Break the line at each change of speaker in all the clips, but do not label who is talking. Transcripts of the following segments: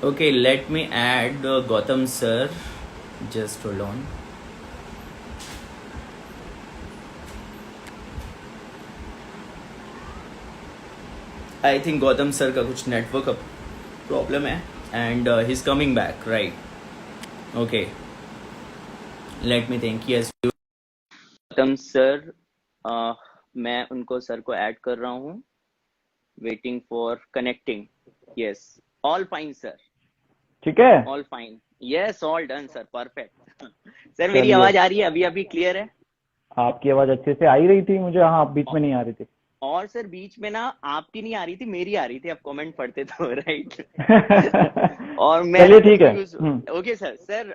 Okay, let me add Gautam sir. Just hold on. I think Gautam sir का कुछ network problem है and he's coming back, right? Okay. Let me think. Yes. Gautam sir, मैं उनको sir को add कर रहा हूँ. Waiting for connecting. Yes. All fine, sir.
ठीक है,
All fine. Yes, all done, sir. Perfect. Sir मेरी
चलिए।
आवाज आ रही है? अभी क्लियर है?
आपकी आवाज अच्छे से आ ही रही थी मुझे। हाँ, आप बीच में नहीं आ रही थी।
और सर बीच में ना आपकी नहीं आ रही थी, मेरी आ रही थी। आप कमेंट पढ़ते तो राइट। और मैं
चलिए ठीक है।
Okay sir. सर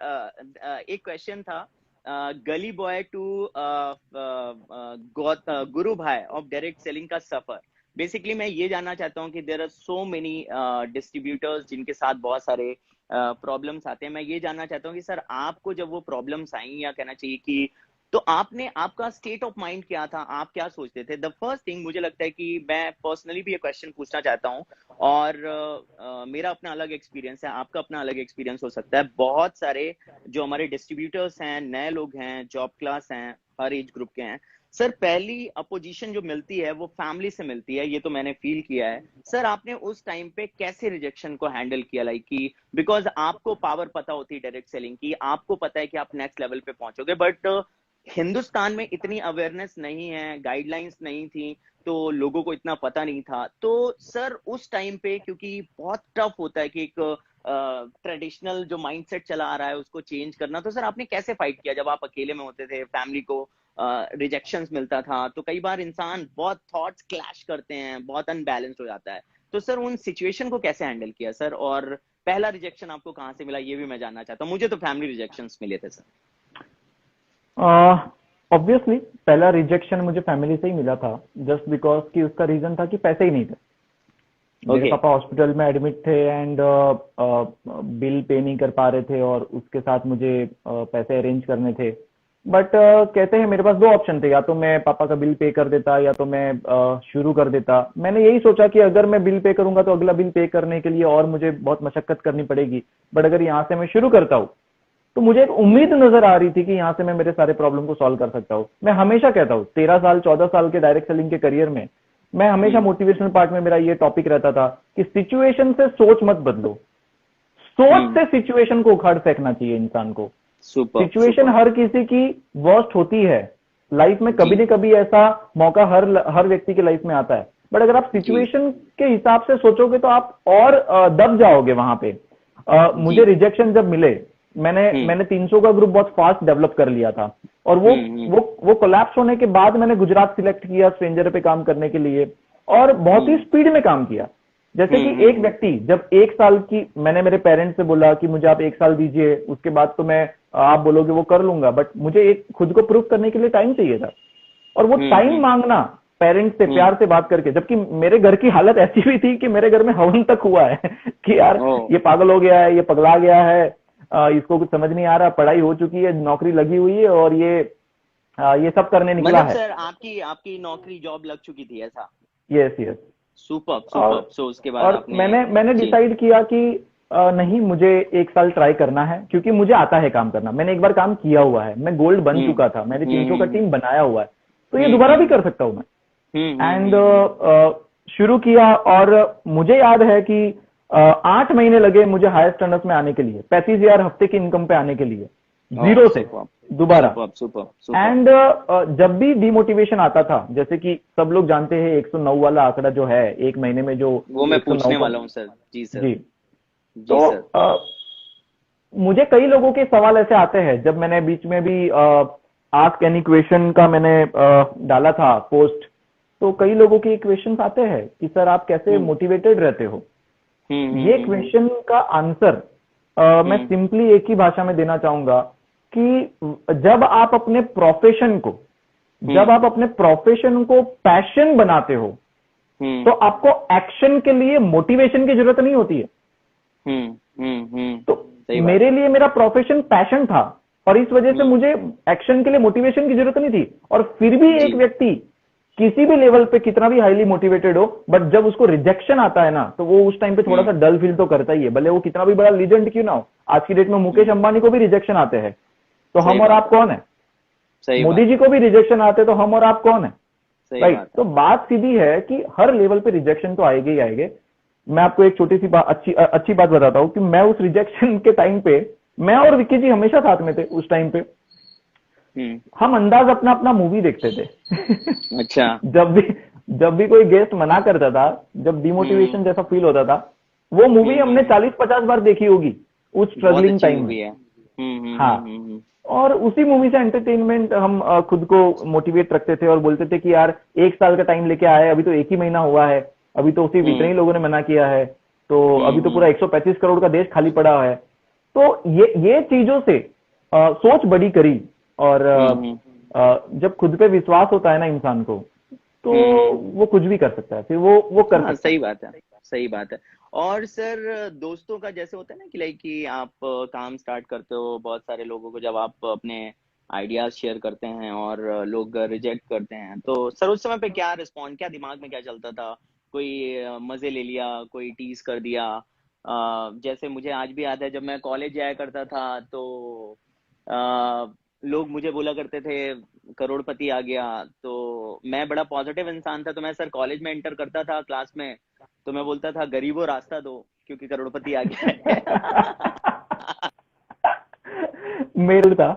एक क्वेश्चन था। गली बॉय टू गुरु भाई ऑफ डायरेक्ट सेलिंग का सफर। बेसिकली मैं ये जानना चाहता हूँ कि there are so many distributors जिनके साथ बहुत सारे प्रॉब्लम्स आते हैं। मैं ये जानना चाहता हूँ कि सर आपको जब वो प्रॉब्लम्स आई, या कहना चाहिए कि तो आपका स्टेट ऑफ माइंड क्या था, आप क्या सोचते थे? द फर्स्ट थिंग मुझे लगता है कि मैं पर्सनली भी ये क्वेश्चन पूछना चाहता हूँ, और मेरा अपना अलग एक्सपीरियंस है, आपका अपना अलग एक्सपीरियंस हो सकता है। बहुत सारे जो हमारे डिस्ट्रीब्यूटर्स हैं, नए लोग हैं, जॉब क्लास हैं, हर एज ग्रुप के हैं। सर पहली अपोजिशन जो मिलती है वो फैमिली से मिलती है, ये तो मैंने फील किया है। सर आपने उस टाइम पे कैसे रिजेक्शन को हैंडल किया? लाइक कि बिकॉज आपको पावर पता होती है डायरेक्ट सेलिंग की, आपको पता है कि आप नेक्स्ट लेवल पे पहुंचोगे, बट हिंदुस्तान में इतनी अवेयरनेस नहीं है, गाइडलाइंस नहीं थी, तो लोगों को इतना पता नहीं था। तो सर उस टाइम पे, क्योंकि बहुत टफ होता है कि एक ट्रेडिशनल जो माइंडसेट चला आ रहा है उसको चेंज करना, तो सर आपने कैसे फाइट किया? जब आप अकेले में होते थे, फैमिली को रिजेक्शंस मिलता था, तो कई बार इंसान बहुत थॉट्स क्लैश करते हैं, बहुत अनबैलेंस्ड हो जाता है। तो सर उन सिचुएशन को कैसे हैंडल किया सर? और पहला रिजेक्शन आपको कहाँ से मिला, ये भी मैं जानना चाहता हूँ। मुझे तो फैमिली रिजेक्शंस मिले थे सर।
ऑब्वियसली पहला रिजेक्शन मुझे फैमिली से ही मिला था, जस्ट बिकॉज कि उसका रीजन था कि पैसे ही नहीं थे। मेरे
Okay.
पापा हॉस्पिटल में एडमिट थे एंड बिल पे नहीं कर पा रहे थे, और उसके साथ मुझे पैसे अरेंज करने थे। बट कहते हैं मेरे पास दो ऑप्शन थे, या तो मैं पापा का बिल पे कर देता या तो मैं शुरू कर देता। मैंने यही सोचा कि अगर मैं बिल पे करूंगा तो अगला बिल पे करने के लिए और मुझे बहुत मशक्कत करनी पड़ेगी, बट अगर यहाँ से मैं शुरू करता हूँ तो मुझे एक उम्मीद नजर आ रही थी कि यहाँ से मैं मेरे सारे प्रॉब्लम को सॉल्व कर सकता हूँ। मैं हमेशा कहता हूँ 13 साल 14 साल के डायरेक्ट सेलिंग के करियर में मैं हमेशा मोटिवेशनल पार्ट में मेरा ये टॉपिक रहता था कि सिचुएशन से सोच मत बदलो, सोच से सिचुएशन को उखाड़ फेंकना चाहिए इंसान को। सिचुएशन हर किसी की वर्स्ट होती है लाइफ में, कभी न कभी ऐसा मौका हर व्यक्ति की लाइफ में आता है, बट अगर आप सिचुएशन के हिसाब से सोचोगे तो आप और दब जाओगे वहां पे। मुझे रिजेक्शन जब मिले, मैंने 300 का ग्रुप बहुत फास्ट डेवलप कर लिया था, और वो कोलैप्स होने के बाद मैंने गुजरात सिलेक्ट किया स्ट्रेंजर पे काम करने के लिए, और बहुत ही स्पीड में काम किया। जैसे कि एक व्यक्ति जब 1 साल की, मैंने मेरे पेरेंट्स से बोला कि मुझे आप 1 साल दीजिए, उसके बाद तो मैं आप बोलोगे वो कर लूंगा, बट मुझे एक खुद को प्रूव करने के लिए टाइम चाहिए था। और वो टाइम मांगना पेरेंट्स से प्यार से बात करके, जबकि मेरे घर की हालत ऐसी भी थी कि मेरे घर में हवन तक हुआ है कि यार ये पागल हो गया है, ये पगला गया है, इसको कुछ समझ नहीं आ रहा, पढ़ाई हो चुकी है, नौकरी लगी हुई है, और ये सब करने निकला है।
सर आपकी नौकरी जॉब लग चुकी थी ऐसा?
Yes yes.
सुपर। सो उसके बाद
और
आपने
मैंने डिसाइड किया कि नहीं, मुझे 1 साल ट्राई करना है, क्योंकि मुझे आता है काम करना। मैंने एक बार काम किया हुआ है, मैं गोल्ड बन चुका था, मैंने 300 का टीम बनाया हुआ है, तो ये दोबारा भी कर सकता हूं मैं। एंड शुरू किया, और मुझे याद है कि 8 महीने लगे मुझे हायर स्टैंडर्ड्स में आने के लिए, 35,000 हफ्ते की इनकम पे आने के लिए, जीरो से दोबारा। एंड जब भी डिमोटिवेशन आता था, जैसे कि सब लोग जानते हैं 109 वाला आंकड़ा जो है एक महीने में, जो
वो मैं पूछने वाला हूँ सर। जी सर।
जी तो मुझे कई लोगों के सवाल ऐसे आते हैं, जब मैंने बीच में भी आस्क एनी क्वेश्चन का मैंने डाला था पोस्ट, तो कई लोगों के क्वेश्चन आते हैं कि सर आप कैसे मोटिवेटेड रहते हो। ये क्वेश्चन का आंसर मैं सिंपली एक ही भाषा में देना चाहूंगा कि जब आप अपने प्रोफेशन को पैशन बनाते हो, तो आपको एक्शन के लिए मोटिवेशन की जरूरत नहीं होती है। तो मेरे लिए मेरा प्रोफेशन पैशन था, और इस वजह से मुझे एक्शन के लिए मोटिवेशन की जरूरत नहीं थी। और फिर भी एक व्यक्ति किसी भी लेवल पे कितना भी हाईली मोटिवेटेड हो, बट जब उसको रिजेक्शन आता है ना, तो वो उस टाइम पे थोड़ा सा डल फील तो करता ही है, भले वो कितना भी बड़ा लीजेंड क्यों ना हो। आज की डेट में मुकेश अंबानी को भी रिजेक्शन आते हैं, तो हम और आप कौन है? मोदी जी को भी रिजेक्शन आते हैं, तो हम और आप कौन है? राइट। तो बात सीधी है कि हर लेवल पे रिजेक्शन तो आएंगे ही आएंगे। मैं आपको एक छोटी सी बात, अच्छी बात बताता हूँ कि मैं उस रिजेक्शन के टाइम पे, मैं और विक्की जी हमेशा साथ में थे उस टाइम पे। हम अंदाज अपना अपना मूवी देखते थे।
अच्छा।
जब भी कोई गेस्ट मना करता था, जब डिमोटिवेशन जैसा फील होता था, वो मूवी हमने 40-50 बार देखी होगी उस स्ट्रगलिंग टाइम में। हाँ, और उसी मूवी से एंटरटेनमेंट हम खुद को मोटिवेट रखते थे और बोलते थे कि यार 1 साल का टाइम लेके आए, अभी तो 1 ही महीना हुआ है, अभी तो सिर्फ इतने ही लोगों ने मना किया है, तो अभी तो पूरा 135 करोड़ का देश खाली पड़ा है। तो ये चीजों से सोच बड़ी करी, और जब खुद पे विश्वास होता है ना इंसान को, तो वो कुछ भी कर सकता है, फिर वो कर सकता है।
सही बात है, सही बात है। और सर दोस्तों का जैसे होता है ना कि लाइक कि आप काम स्टार्ट करते हो, बहुत सारे लोगों को जब आप अपने आइडियाज शेयर करते हैं और लोग रिजेक्ट करते हैं, तो सर उस समय पे क्या रिस्पॉन्ड, क्या दिमाग में क्या चलता था? कोई मजे ले लिया, कोई टीज कर दिया? जैसे मुझे आज भी याद है, जब मैं कॉलेज जाया करता था तो लोग मुझे बोला करते थे करोड़पति आ गया, तो मैं बड़ा पॉजिटिव इंसान था, तो मैं सर कॉलेज में एंटर करता था क्लास में, तो मैं बोलता था गरीबों रास्ता दो क्योंकि करोड़पति आ गया है।
मेरे था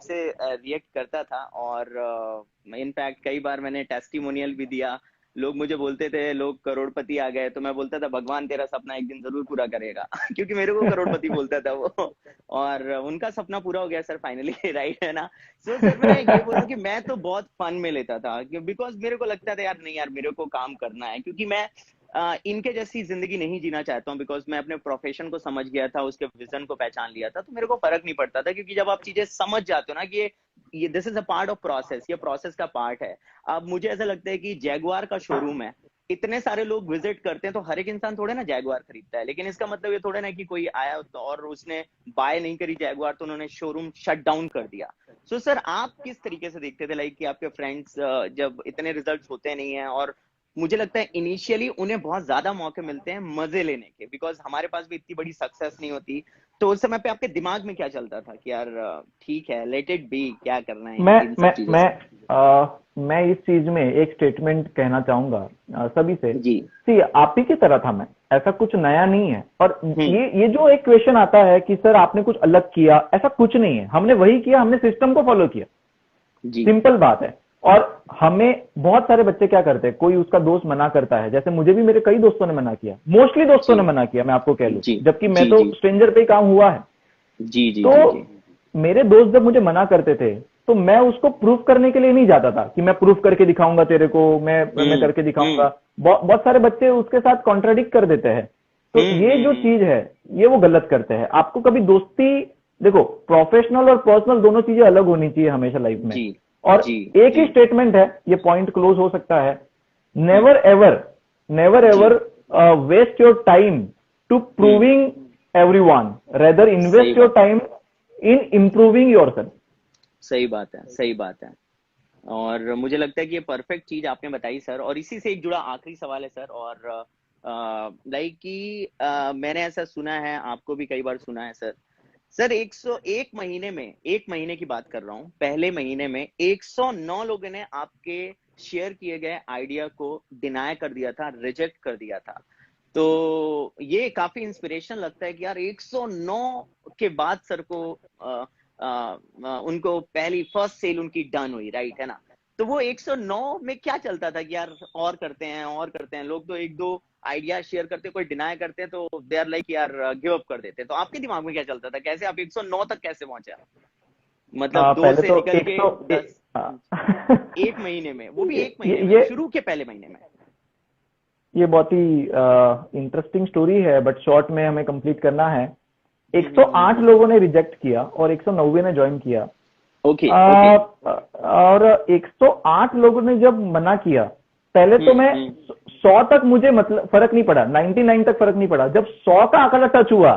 से रिएक्ट करता था, और इनफैक्ट कई बार मैंने टेस्टिमोनियल भी दिया। लोग मुझे बोलते थे लोग करोड़पति आ गए, तो मैं बोलता था भगवान तेरा सपना एक दिन जरूर पूरा करेगा। क्योंकि मेरे को करोड़पति बोलता था वो, और उनका सपना पूरा हो गया सर फाइनली। राइट है ना? सो सर मैं ये बोल रहा हूँ कि मैं तो बहुत फन में लेता था, बिकॉज मेरे को लगता था यार नहीं यार मेरे को काम करना है, क्योंकि मैं इनके जैसी जिंदगी नहीं जीना चाहता हूँ, बिकॉज मैं अपने प्रोफेशन को समझ गया था, उसके विजन को पहचान लिया था, तो मेरे को फर्क नहीं पड़ता था, क्योंकि जब आप चीजें समझ जाते हो ना कि ये this is a part of process, ये प्रोसेस का पार्ट है। अब मुझे ऐसा लगता है कि जैगुआर का शोरूम है, इतने सारे लोग विजिट करते हैं, तो हर एक इंसान थोड़े ना जैगुआर खरीदता है, लेकिन इसका मतलब ये थोड़े ना कि कोई आया तो और उसने बाय नहीं करी जैगुआर तो उन्होंने शोरूम शट डाउन कर दिया। सो सर आप किस तरीके से देखते थे, लाइक कि आपके फ्रेंड्स जब इतने रिजल्ट्स होते नहीं है, और मुझे लगता है इनिशियली उन्हें बहुत ज्यादा मौके मिलते हैं मजे लेने के, बिकॉज हमारे पास भी इतनी बड़ी सक्सेस नहीं होती, तो उस समय पे आपके दिमाग में क्या चलता था कि यार ठीक है लेट इट बी, क्या करना है इन सब चीजों से?
मैं इस चीज में एक स्टेटमेंट कहना चाहूंगा सभी से।
जी
सी आप ही की तरह था मैं, ऐसा कुछ नया नहीं है। और ये जो एक क्वेश्चन आता है कि सर आपने कुछ अलग किया, ऐसा कुछ नहीं है, हमने वही किया, हमने सिस्टम को फॉलो किया, सिंपल बात है। और हमें बहुत सारे बच्चे क्या करते हैं, कोई उसका दोस्त मना करता है, जैसे मुझे भी मेरे कई दोस्तों ने मना किया, मोस्टली दोस्तों ने मना किया, मैं आपको कह लूं, जबकि मैं तो स्ट्रेंजर पे ही काम हुआ है। तो मेरे दोस्त जब मुझे मना करते थे, तो मैं उसको प्रूफ करने के लिए नहीं जाता था कि मैं प्रूफ करके दिखाऊंगा तेरे को, मैं करके दिखाऊंगा। बहुत सारे बच्चे उसके साथ कॉन्ट्राडिक्ट कर देते हैं। तो ये जो चीज है, ये वो गलत करते हैं। आपको कभी दोस्ती, देखो प्रोफेशनल और पर्सनल दोनों चीजें अलग होनी चाहिए हमेशा लाइफ में। और एक ही स्टेटमेंट है, ये पॉइंट क्लोज हो सकता है, never ever waste your time to proving everyone, rather invest your time in improving yourself.
सही बात है, सही बात है। और मुझे लगता है कि ये परफेक्ट चीज आपने बताई सर, और इसी से एक जुड़ा आखिरी सवाल है सर, और लाइक कि मैंने ऐसा सुना है, आपको भी कई बार सुना है सर, 101 महीने में, एक महीने की बात कर रहा हूं, पहले महीने में 109 लोगों ने आपके शेयर किए गए आइडिया को डिनाय कर दिया था, रिजेक्ट कर दिया था। तो ये काफी इंस्पिरेशन लगता है कि यार 109 के बाद सर को उनको पहली फर्स्ट सेल उनकी डन हुई, राइट है ना? तो वो 109 में क्या चलता था कि यार और करते हैं लोग, तो एक दो आइडिया शेयर करते, कोई डिनाई करते हैं, तो दे आर लाइक यार गिव अप कर देते। तो आपके दिमाग में क्या चलता था, कैसे आप 109 तक कैसे पहुंचे? मतलब 2 से निकल के 10 एक महीने में, वो भी एक महीने में, शुरू के पहले महीने में।
ये बहुत ही इंटरेस्टिंग स्टोरी है, बट शॉर्ट में हमें कंप्लीट करना है। 108 लोगों ने रिजेक्ट किया और 190 ने ज्वाइन किया।
ओके।
और 108 लोगों ने जब मना किया, पहले तो मैं 100 तक मुझे मतलब फर्क नहीं पड़ा, 99 तक फर्क नहीं पड़ा। जब 100 का आंकड़ा टच हुआ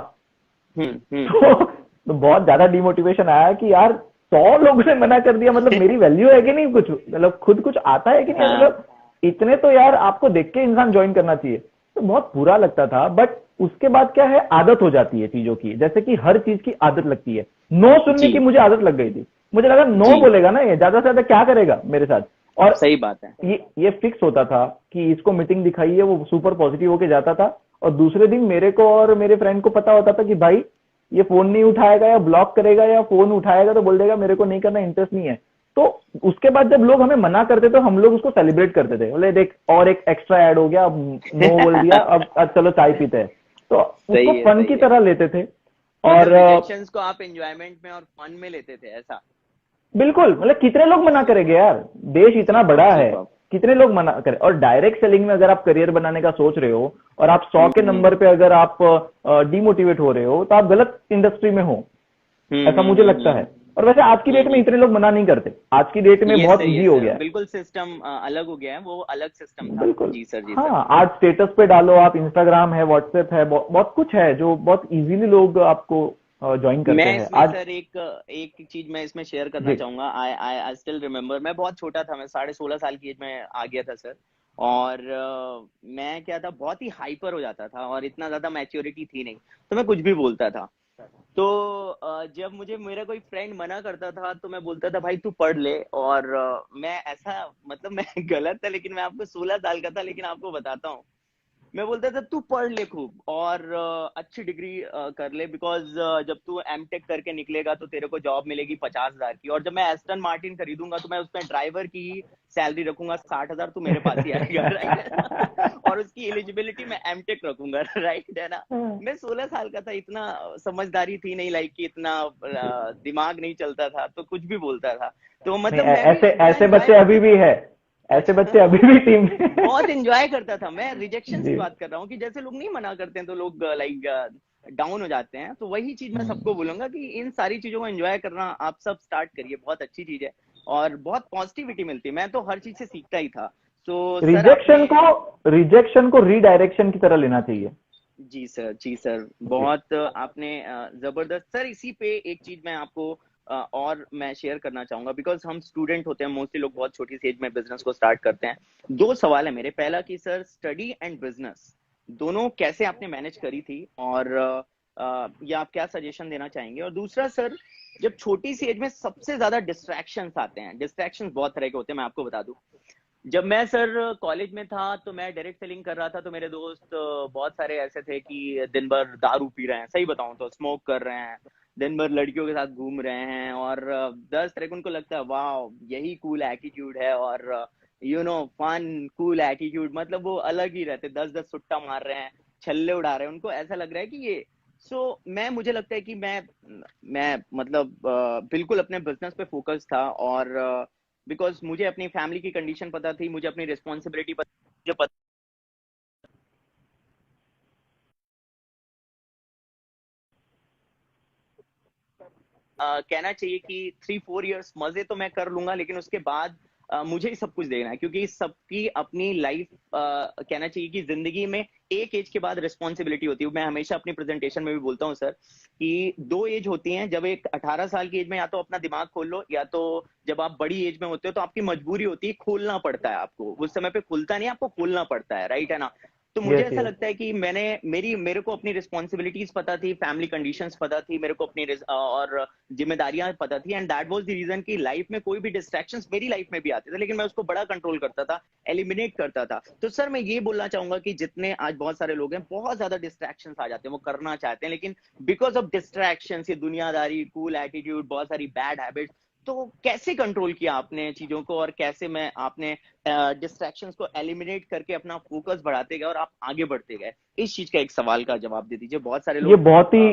तो बहुत ज्यादा डिमोटिवेशन आया कि यार लोगों ने मना कर दिया, मतलब मेरी वैल्यू है कि नहीं कुछ, मतलब खुद कुछ आता है कि नहीं,
हाँ
मतलब इतने तो यार आपको देख के इंसान ज्वाइन करना चाहिए। तो बहुत बुरा लगता था, बट उसके बाद क्या है, आदत हो जाती है चीजों की, जैसे कि हर चीज की आदत लगती है। नो सुनने
जी
की मुझे आदत लग गई थी, मुझे लगा नो
जी,
बोलेगा ना ये, ज्यादा से ज्यादा क्या करेगा मेरे साथ। और
सही बात है।
ये फिक्स होता था कि इसको मीटिंग दिखाई है, वो सुपर पॉजिटिव होके जाता था, और दूसरे दिन मेरे को और मेरे फ्रेंड को पता होता था कि भाई ये फोन नहीं उठाएगा या ब्लॉक करेगा, या फोन उठाएगा तो बोल देगा मेरे को नहीं करना, इंटरेस्ट नहीं है। तो उसके बाद जब लोग हमें मना करते तो हम लोग उसको सेलिब्रेट करते थे, बोले देख और एक एक्स्ट्रा ऐड हो गया, अब नो बोल दिया, अब चलो चाय पीते हैं। तो उसको
सही है,
फन
सही
की
है।
तरह लेते थे। और
मतलब रिजेक्शंस को आप एंजॉयमेंट में और फन में लेते थे, ऐसा?
बिल्कुल, मतलब कितने लोग मना करेंगे यार, देश इतना
सुपर
बड़ा है,
सुपर।
कितने लोग मना करें। और डायरेक्ट सेलिंग में अगर आप करियर बनाने का सोच रहे हो और आप 100 के
हम्म
नंबर पे अगर आप डिमोटिवेट हो रहे हो, तो आप गलत इंडस्ट्री में हो, ऐसा मुझे लगता है। और वैसे आज की डेट में
हम्म।
इतने लोग मना नहीं करते, आज की डेट में
ये
बहुत
सही है
इजी हो
सर,
गया है।
बिल्कुल सिस्टम अलग हो गया है, वो अलग सिस्टम था।
बिल्कुल।
जी सर, जी सर।
हाँ, आज स्टेटस पे डालो आप, इंस्टाग्राम है, व्हाट्सएप है, बहुत कुछ है जो बहुत इजीली लोग आपको ज्वाइन करते
मैं
हैं
इसमें
आज।
सर एक एक चीज मैं इसमें शेयर करना
जी।
चाहूंगा। आई आई आई स्टिल रिमेम्बर, मैं बहुत छोटा था, मैं 16.5 साल की एज में आ गया था सर। और मैं क्या था, बहुत ही हाइपर हो जाता था और इतना ज्यादा मैच्योरिटी थी नहीं, तो मैं कुछ भी बोलता था। तो जब मुझे मेरा कोई फ्रेंड मना करता था तो मैं बोलता था भाई तू पढ़ ले। और मैं ऐसा, मतलब मैं गलत था, लेकिन मैं आपको 16 साल का था, लेकिन आपको बताता हूँ, मैं बोलता था तू पढ़ ले खूब और अच्छी डिग्री कर ले, बिकॉज जब तू एमटेक करके निकलेगा तो तेरे को जॉब मिलेगी 50,000 की, और जब मैं एस्टन मार्टिन खरीदूंगा तो मैं उसमें ड्राइवर की सैलरी रखूंगा 60,000, तू मेरे पास ही आएगा। राइट। और उसकी एलिजिबिलिटी मैं एमटेक रखूंगा। राइट है ना? मैं 16 साल का था, इतना समझदारी थी नहीं, लाइक कि इतना दिमाग नहीं चलता था, तो कुछ भी बोलता था। तो
नहीं,
मतलब मैं भी
ऐसे
बड़ा
ऐसे
एंजॉय
बच्चे अभी
करता
भी
था।
है, ऐसे
अच्छा।
बच्चे अभी भी टीम में।
बहुत एंजॉय करता था मैं, रिजेक्शंस
जी।
की बात कर रहा हूँ, कि जैसे लोग नहीं मना करते हैं तो लोग लाइक डाउन हो जाते हैं, तो वही चीज मैं सबको बोलूंगा कि इन सारी चीजों को एंजॉय करना आप सब स्टार्ट करिए, बहुत अच्छी चीज है और बहुत पॉजिटिविटी मिलती है। मैं तो हर चीज से सीखता ही था। तो सर आपने,
रिजेक्शन को रीडायरेक्शन की तरह लेना चाहिए।
जी सर, जी सर,
जी।
बहुत आपने जबरदस्त सर। इसी पे एक चीज मैं आपको और मैं शेयर करना चाहूंगा, बिकॉज हम स्टूडेंट होते हैं मोस्टली, लोग बहुत छोटी सी एज में बिजनेस को स्टार्ट करते हैं। दो सवाल है मेरे, पहला कि सर स्टडी एंड बिजनेस दोनों कैसे आपने मैनेज करी थी, और या आप क्या सजेशन देना चाहेंगे? और दूसरा सर, जब छोटी सी एज में सबसे ज्यादा डिस्ट्रैक्शंस आते हैं, डिस्ट्रैक्शंस बहुत तरह के होते हैं, मैं आपको बता दूं। जब मैं सर कॉलेज में था तो मैं डायरेक्ट सेलिंग कर रहा था, तो मेरे दोस्त बहुत सारे ऐसे थे कि दिन भर दारू पी रहे हैं, सही बताऊं तो स्मोक कर रहे हैं, दिन भर लड़कियों के साथ घूम रहे हैं, और 10 तरह के उनको लगता है वाह यही कूल एटीट्यूड है, और फन कूल एटीट्यूड, मतलब वो अलग ही रहते, 10-10 सुट्टा मार रहे हैं, छल्ले उड़ा रहे हैं, उनको ऐसा लग रहा है कि ये। मैं मुझे लगता है कि मैं मतलब बिल्कुल अपने बिजनेस पे फोकस था, और बिकॉज मुझे अपनी फैमिली की कंडीशन पता थी, मुझे अपनी रिस्पॉन्सिबिलिटी पता, मुझे पता कहना चाहिए कि 3-4 इयर्स मजे तो मैं कर लूंगा, लेकिन उसके बाद मुझे ही सब कुछ देखना है, क्योंकि सबकी अपनी लाइफ, कहना चाहिए कि जिंदगी में एक एज के बाद रिस्पॉन्सिबिलिटी होती है। मैं हमेशा अपनी प्रेजेंटेशन में भी बोलता हूँ सर कि दो एज होती हैं, जब एक 18 साल की एज में या तो अपना दिमाग खोल लो, या तो जब आप बड़ी एज में होते हो तो आपकी मजबूरी होती है, खोलना पड़ता है आपको, उस समय पे खुलता नहीं, आपको खोलना पड़ता है। राइट है ना? तो मुझे
यस
ऐसा
यस।
लगता है कि मेरे को अपनी रिस्पॉन्सिबिलिटीज पता थी, फैमिली कंडीशंस पता थी मेरे को, अपनी और जिम्मेदारियां पता थी, and that was the reason कि लाइफ में कोई भी डिस्ट्रैक्शंस मेरी लाइफ में भी आते थे, लेकिन मैं उसको बड़ा कंट्रोल करता था, एलिमिनेट करता था। तो सर मैं ये बोलना चाहूंगा कि जितने आज बहुत सारे लोग हैं, बहुत ज्यादा डिस्ट्रैक्शंस आ जाते हैं, वो करना चाहते हैं, लेकिन बिकॉज ऑफ डिस्ट्रैक्शंस, ये दुनियादारी, कूल एटीट्यूड, बहुत सारी बैड हैबिट्स, तो कैसे कंट्रोल किया आपने चीजों को, और कैसे मैं आपने डिस्ट्रैक्शंस को एलिमिनेट करके अपना फोकस बढ़ाते गए और आप आगे बढ़ते गए? इस चीज का एक सवाल का जवाब दे दीजिए, बहुत सारे
ये
लोग
बहुत ही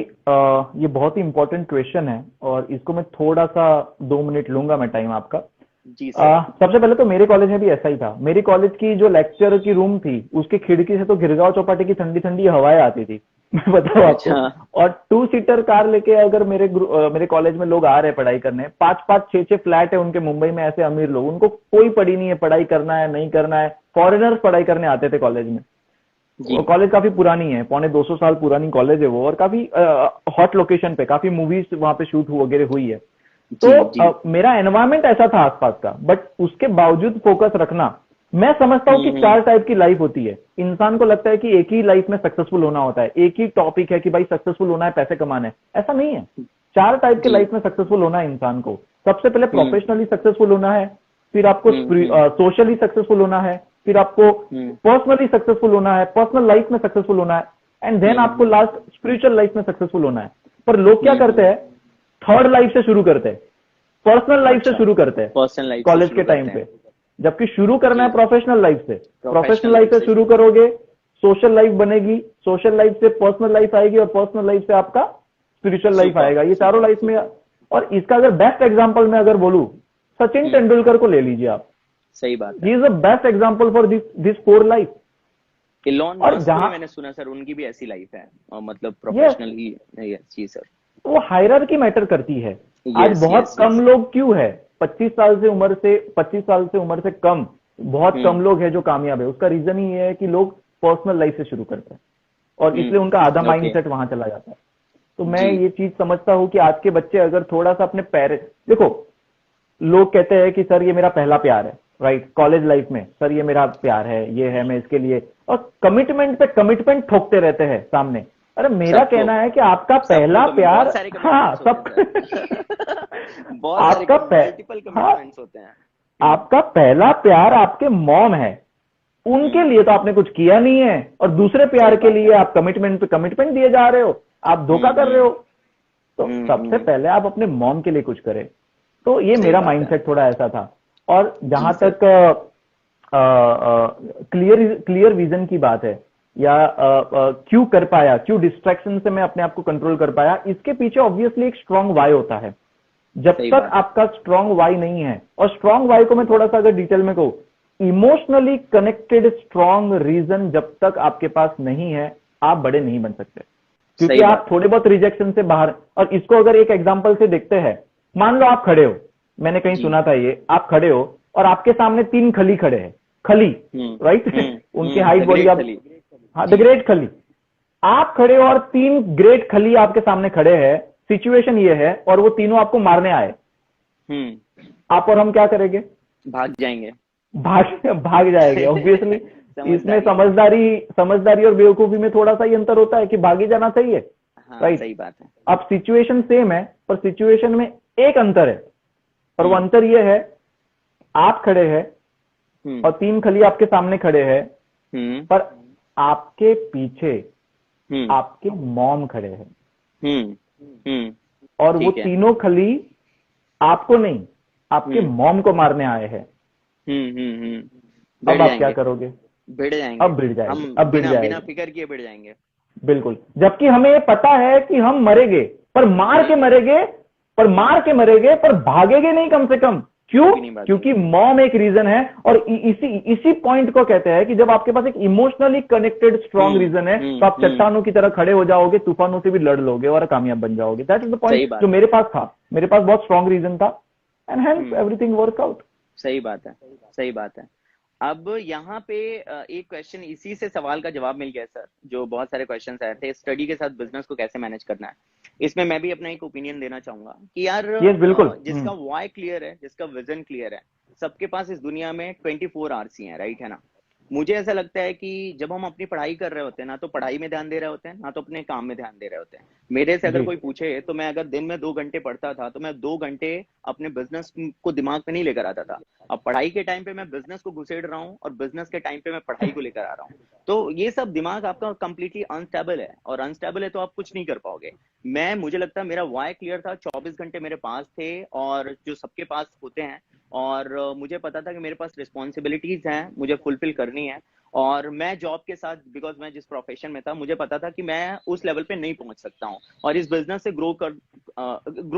ये बहुत ही इंपॉर्टेंट क्वेश्चन है, और इसको मैं थोड़ा सा 2 मिनट लूंगा मैं टाइम आपका।
जी सर।
सबसे पहले तो मेरे कॉलेज में भी ऐसा ही था। मेरी कॉलेज की जो लेक्चर की रूम थी, उसकी खिड़की से तो गिरगांव चौपाटी की ठंडी ठंडी हवाएं आती थी। मैं बताऊं आपको।
अच्छा।
और 2 सीटर कार लेके अगर मेरे कॉलेज में लोग आ रहे हैं पढ़ाई करने, 5-5 6-6 फ्लैट है उनके मुंबई में, ऐसे अमीर लोग, उनको कोई पड़ी नहीं है, पढ़ाई करना है नहीं करना है, फॉरेनर्स पढ़ाई करने आते थे कॉलेज में।
जी
कॉलेज काफी पुरानी है, पौने 200 साल पुरानी कॉलेज है वो, और काफी हॉट लोकेशन पे काफी मूवीज वहां पे शूट वगैरह हुई है। तो
जी जी।
मेरा एनवायरमेंट ऐसा था आसपास का, बट उसके बावजूद फोकस रखना। मैं समझता हूँ कि
हम्म।
4 टाइप की लाइफ होती है। इंसान को लगता है कि एक ही लाइफ में सक्सेसफुल होना होता है, एक ही टॉपिक है कि भाई सक्सेसफुल होना है, पैसे कमाने हैं। ऐसा नहीं है। 4 टाइप के
जी।
लाइफ में सक्सेसफुल होना है इंसान को। सबसे पहले
हम्म
प्रोफेशनली सक्सेसफुल होना है, फिर आपको
हम्म।
सोशली सक्सेसफुल होना है, फिर आपको
हम्म
पर्सनली सक्सेसफुल होना है, पर्सनल लाइफ में सक्सेसफुल होना है, एंड देन आपको
हम्म।
लास्ट स्पिरिचुअल लाइफ में सक्सेसफुल होना है। पर लोग क्या करते
हम्म।
हैं, थर्ड लाइफ से शुरू करते हैं, पर्सनल लाइफ से
अच्छा,
शुरू करते हैं
पर्सनल लाइफ से
कॉलेज
शुरू
के टाइम
करते हैं।
पे। जबकि शुरू करना
जी,
है प्रोफेशनल लाइफ से। प्रोफेशनल
प्रोफेशनल
लाइफ
लाइफ
से
से
शुरू
शुरू करते
करोगे, सोशल लाइफ बनेगी, सोशल लाइफ से पर्सनल लाइफ आएगी, और पर्सनल लाइफ से आपका
हैं।
स्पिरिचुअल लाइफ
सुपर
आएगा। ये चारों
सुपर
लाइफ में।
सुपर।
और इसका अगर बेस्ट एग्जांपल मैं अगर बोलूं, सचिन
हम्म।
तेंदुलकर को ले लीजिए आप।
सही बात है।
He is the best example for this this 4 life.
Elon
और
मस्क को भी
जहां
मैंने सुना सर, उनकी भी ऐसी लाइफ है, और मतलब
ये
प्रोफेशनल ही। यस जी सर।
वो हायरार्की मैटर करती है। आज
यस
बहुत
यस
कम
यस।
लोग क्यों है, 25 साल से उम्र से कम बहुत
हम्म
कम लोग हैं जो कामयाब है। उसका रीजन ही ये है कि लोग पर्सनल लाइफ से शुरू करते हैं, और इसलिए उनका आधा
ओके।
माइंडसेट वहां चला जाता है। तो मैं
जी।
ये चीज समझता हूं कि आज के बच्चे अगर थोड़ा सा अपने पेरेंट्स, देखो, लोग कहते हैं कि सर ये मेरा पहला प्यार है, राइट, कॉलेज लाइफ में सर ये मेरा प्यार है, ये है, मैं इसके लिए, और कमिटमेंट पे कमिटमेंट ठोकते रहते हैं सामने। अरे मेरा
सबको,
कहना है कि आपका
सबको
पहला प्यार,
बहुत सारे
हाँ
कमिटमेंट्स होते
सब
हैं सर। बहुत सारे
आपका
मल्टीपल
हाँ,
कमिटमेंट्स होते हैं।
आपका पहला प्यार आपके मॉम है, उनके
हम्म।
लिए तो आपने कुछ किया नहीं है, और दूसरे प्यार
सही
के
बात
लिए
है।
आप कमिटमेंट पे कमिटमेंट दिए जा रहे हो, आप धोखा कर रहे हो।
हम्म।
तो सबसे पहले आप अपने मॉम के लिए कुछ करें। तो ये
सही
मेरा
बात है।
माइंडसेट थोड़ा ऐसा था। और
जी
जहां
सर।
तक क्लियर क्लियर विजन की बात है, या क्यों कर पाया, क्यों डिस्ट्रैक्शन से मैं अपने आप को कंट्रोल कर पाया, इसके पीछे ऑब्वियसली एक स्ट्रांग वाई होता है। जब
सही
तक
बात है।
आपका स्ट्रांग वाई नहीं है, और स्ट्रांग वाई को मैं थोड़ा सा अगर डिटेल में कहूं, इमोशनली कनेक्टेड स्ट्रांग रीजन जब तक आपके पास नहीं है, आप बड़े नहीं बन सकते। क्योंकि
सही
आप
बात है।
थोड़े बहुत रिजेक्शन से बाहर, और इसको अगर एक एग्जांपल से देखते हैं, मान लो आप खड़े हो, मैंने कहीं
जी।
सुना था ये, आप खड़े हो और आपके सामने 3 खली खड़े हैं, खली, राइट, उनकी हाइट
द
बॉडी
ग्रेट
आप,
खली।
हाँ, द
जी।
ग्रेट खली। आप खड़े हो और 3 ग्रेट खली आपके सामने खड़े हैं, सिचुएशन ये है, और वो तीनों आपको मारने आए,
हम्म।
आप और हम क्या करेंगे?
भाग जाएंगे।
भाग भाग जाएंगे ऑब्वियसली। इसमें
समझदारी।
समझदारी समझदारी और बेवकूफी में थोड़ा सा ही अंतर होता है कि भागी जाना चाहिए,
हाँ
राइट।
सही बात है।
अब सिचुएशन सेम है, पर सिचुएशन में एक अंतर है, और वो
हम्म
अंतर ये है, आप खड़े हैं
हम्म।
और 3 खली आपके सामने खड़े हैं,
हम्म
पर आपके पीछे
हम्म।
आपके मॉम खड़े हैं,
हम्म।
और वो
ठीक है।
3 खली आपको नहीं, आपके
हम्म
मॉम को मारने आए हैं।
भिड़
अब आप क्या
जाएंगे।
करोगे?
भिड़ जाएंगे।
अब भिड़
हम
जाएगी, अब भिड़
बिना बिना
जाएगी,
फिक्र किए भिड़ जाएंगे।
बिल्कुल। जबकि हमें ये पता है कि हम मरेंगे, पर मार के
हम्म।
मरेंगे, पर मार के मरेंगे, पर भागेंगे नहीं कम से कम। क्यों?
क्योंकि नहीं
क्योंकि
भागेंगे।
मॉम एक रीजन है, और इसी इसी पॉइंट को कहते हैं कि जब आपके पास एक इमोशनली कनेक्टेड स्ट्रॉन्ग रीजन है, तो आप
हम्म।
चट्टानों की तरह खड़े हो जाओगे, तूफानों से भी लड़ लोगे और कामयाब बन जाओगे। दैट इज द पॉइंट
सही
जो
बात है।
मेरे पास था। मेरे पास बहुत स्ट्रॉन्ग रीजन था, and hence
hmm.
Everything work out.
सही बात है। सही बात है। अब यहाँ पे एक क्वेश्चन, इसी से सवाल का जवाब मिल गया सर। जो बहुत सारे क्वेश्चंस आए थे, स्टडी के साथ बिजनेस को कैसे मैनेज करना है, इसमें मैं भी अपना एक ओपिनियन देना चाहूंगा कि यार
यस, बिल्कुल।
जिसका वाई क्लियर है, जिसका विजन क्लियर है, सबके पास इस दुनिया में 24 आवर्स ही है, राइट है ना। मुझे ऐसा लगता है कि जब हम अपनी पढ़ाई कर रहे होते हैं ना, तो पढ़ाई में ध्यान दे रहे होते हैं, ना तो अपने काम में ध्यान दे रहे होते हैं। मेरे से अगर
जी,
कोई पूछे तो मैं अगर दिन में 2 घंटे पढ़ता था, तो मैं 2 घंटे अपने बिजनेस को दिमाग में नहीं लेकर आता था। अब पढ़ाई के टाइम पे मैं बिजनेस को घुसेड़ रहा हूँ, और बिजनेस के टाइम पे मैं पढ़ाई को लेकर आ रहा हूँ। तो ये सब दिमाग आपका कंप्लीटली अनस्टेबल है, और अनस्टेबल है तो आप कुछ नहीं कर पाओगे। मुझे लगता है मेरा वाई क्लियर था, 24 घंटे मेरे पास थे, और जो सबके पास होते हैं। और मुझे पता था कि मेरे पास रिस्पॉन्सिबिलिटीज हैं, मुझे फुलफिल करनी है। और मैं जॉब के साथ, बिकॉज मैं जिस प्रोफेशन में था, मुझे पता था कि मैं उस लेवल पे नहीं पहुंच सकता हूँ, और इस बिजनेस से ग्रो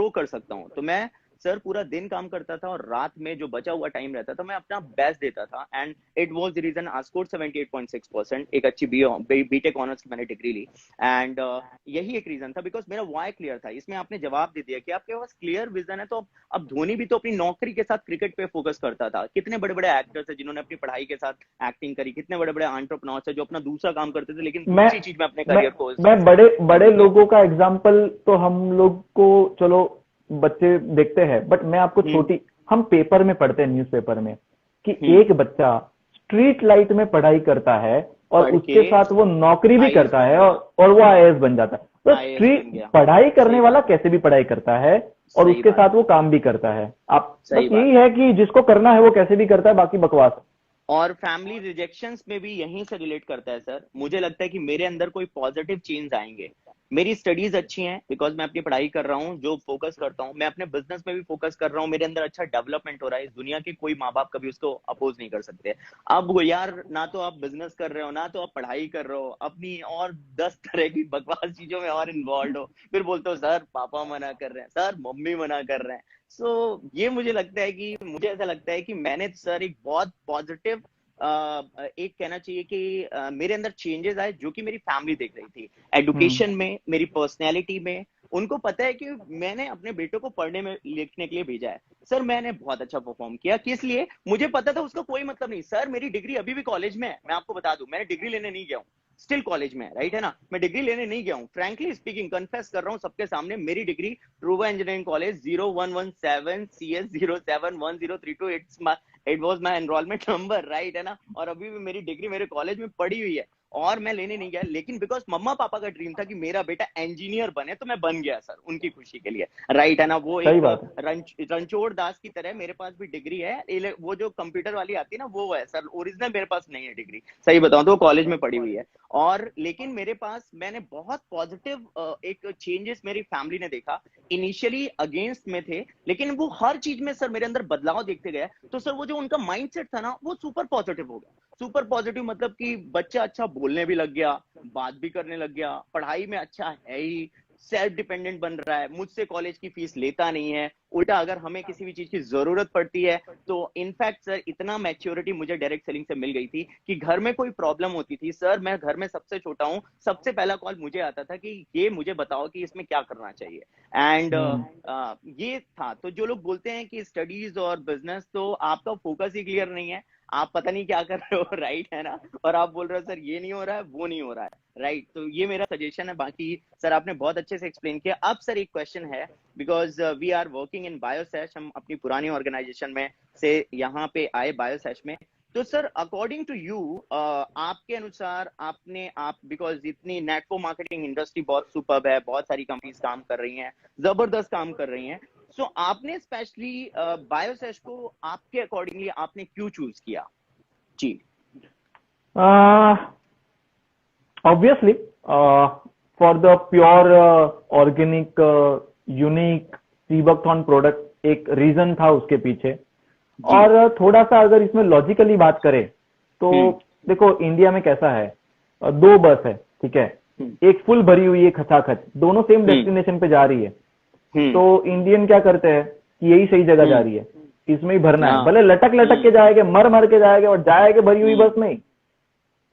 कर सकता हूँ। तो मैं सर पूरा दिन काम करता था, और रात में जो बचा हुआ टाइम रहता था, मैं अपना बेस्ट देता था। And it was the reason I scored 78.6%, एक अच्छी बीटेक ऑनर्स की मैंने डिग्री ली। एंड यही एक रीजन था, बिकॉज मेरा वाई क्लियर था। इसमें आपने जवाब दे दिया कि आपके पास क्लियर विजन है। तो अब धोनी भी तो अपनी नौकरी के साथ क्रिकेट पे फोकस करता था। कितने बड़े बड़े एक्टर्स है जिन्होंने अपनी पढ़ाई के साथ एक्टिंग करी, कितने बड़े बड़े एंटरप्रेन्योर्स है जो अपना दूसरा काम करते थे, लेकिन
मैं
दूसरी चीज में अपने
मैं
करियर को
मैं बड़े बड़े
कंटिन्यू किया।
लोगों का एग्जाम्पल तो हम लोग को, चलो, बच्चे देखते हैं, बट मैं आपको छोटी, हम पेपर में पढ़ते हैं, न्यूज़पेपर में, कि एक बच्चा स्ट्रीट लाइट में पढ़ाई करता है और उसके साथ वो नौकरी भी करता है और वो आईएएस बन जाता है। तो स्ट्रीट पढ़ाई करने वाला कैसे भी पढ़ाई करता है और उसके साथ वो काम भी करता है। आप बस यही है कि जिसको करना है वो कैसे भी करता है, बाकी बकवास।
और फैमिली रिजेक्शंस में भी यहीं से रिलेट करता है सर। मुझे लगता है कि मेरे अंदर कोई पॉजिटिव चेंज आएंगे। मेरी स्टडीज अच्छी हैं बिकॉज मैं अपनी पढ़ाई कर रहा हूँ, जो फोकस करता हूँ, मैं अपने बिजनेस में भी फोकस कर रहा हूँ, मेरे अंदर अच्छा डेवलपमेंट हो रहा है। इस दुनिया के कोई माँ बाप कभी उसको अपोज नहीं कर सकते। अब यार ना तो आप बिजनेस कर रहे हो, ना तो आप पढ़ाई कर रहे हो, अपनी और 10 तरह की बकवास चीजों में और इन्वॉल्व हो, फिर बोलते हो सर पापा मना कर रहे हैं, सर मम्मी मना कर रहे हैं। ये मुझे लगता है कि मुझे ऐसा लगता है कि मैंने सर एक बहुत पॉजिटिव एक कहना चाहिए कि मेरे अंदर चेंजेस आए जो कि मेरी फैमिली देख रही थी, एडुकेशन में, मेरी पर्सनैलिटी में। उनको पता है कि मैंने अपने बेटों को पढ़ने में लिखने के लिए भेजा है। सर मैंने बहुत अच्छा परफॉर्म किया, किस लिए? मुझे पता था उसका कोई मतलब नहीं। सर मेरी डिग्री अभी भी कॉलेज में है, मैं आपको बता दूं, मैंने डिग्री लेने नहीं गया हूँ, स्टिल कॉलेज में है, राइट है ना। मैं डिग्री लेने नहीं गया हूँ, फ्रैंकली स्पीकिंग कन्फेस कर रहा हूँ सबके सामने, मेरी डिग्री ट्रूवा engineering college 0117 CS 071032, it was my enrolment number, right है ना। और अभी भी मेरी डिग्री मेरे कॉलेज में पड़ी हुई है और मैं लेने नहीं गया, लेकिन बिकॉज मम्मा पापा का ड्रीम था कि मेरा बेटा इंजीनियर बने, तो मैं बन गया सर उनकी खुशी के लिए, राइट है ना। वो एक रणछोड़ दास की तरह मेरे पास भी डिग्री है, वो जो कंप्यूटर वाली आती है ना वो है सर, ओरिजिनल मेरे पास नहीं है डिग्री, सही बताऊं तो कॉलेज में पड़ी हुई है। और लेकिन मेरे पास, मैंने बहुत पॉजिटिव एक चेंजेस मेरी फैमिली ने देखा। इनिशियली अगेंस्ट में थे, लेकिन वो हर चीज में सर मेरे अंदर बदलाव देखते गए। तो सर वो जो उनका माइंडसेट था ना, वो सुपर पॉजिटिव हो गया। सुपर पॉजिटिव मतलब कि बच्चा अच्छा बोलने भी लग गया, बात भी करने लग गया, पढ़ाई में अच्छा है ही, सेल्फ डिपेंडेंट बन रहा है, मुझसे कॉलेज की फीस लेता नहीं है, उल्टा अगर हमें किसी भी चीज की जरूरत पड़ती है तो इनफैक्ट सर इतना मैच्योरिटी मुझे डायरेक्ट सेलिंग से मिल गई थी कि घर में कोई प्रॉब्लम होती थी सर, मैं घर में सबसे छोटा हूं, सबसे पहला कॉल मुझे आता था कि ये मुझे बताओ कि इसमें क्या करना चाहिए। एंड ये था। तो जो लोग बोलते हैं कि स्टडीज और बिजनेस, तो आपका फोकस ही क्लियर नहीं है, आप पता नहीं क्या कर रहे हो, राइट है ना। और आप बोल रहे हो सर ये नहीं हो रहा है, वो नहीं हो रहा है, राइट। तो ये मेरा सजेशन है। बाकी सर आपने बहुत अच्छे से एक्सप्लेन किया। अब सर एक क्वेश्चन है, because we are working in Biosash, हम अपनी पुरानी ऑर्गेनाइजेशन में से यहाँ पे आए बायोसेश में। तो सर अकॉर्डिंग टू यू, आपके अनुसार आप बिकॉज इतनी नेटको मार्केटिंग इंडस्ट्री बहुत सुपर्ब है, बहुत सारी कंपनीज काम कर रही हैं, जबरदस्त काम कर रही हैं, सो आपने स्पेशली बायोसेश को आपके अकॉर्डिंगली आपने क्यों चूज किया? जी।
Obviously for the pure organic unique sea buckthorn product एक रीजन था उसके पीछे। और थोड़ा सा अगर इसमें लॉजिकली बात करें तो देखो इंडिया में कैसा है, दो बस है, ठीक है, एक फुल भरी हुई है खचाखच, दोनों सेम डेस्टिनेशन पे जा रही है। तो इंडियन क्या करते हैं कि यही सही जगह जा रही है, इसमें ही भरना है, भले लटक लटक के जाएंगे, मर मर के जाएंगे, और जाएंगे भरी हुई बस में।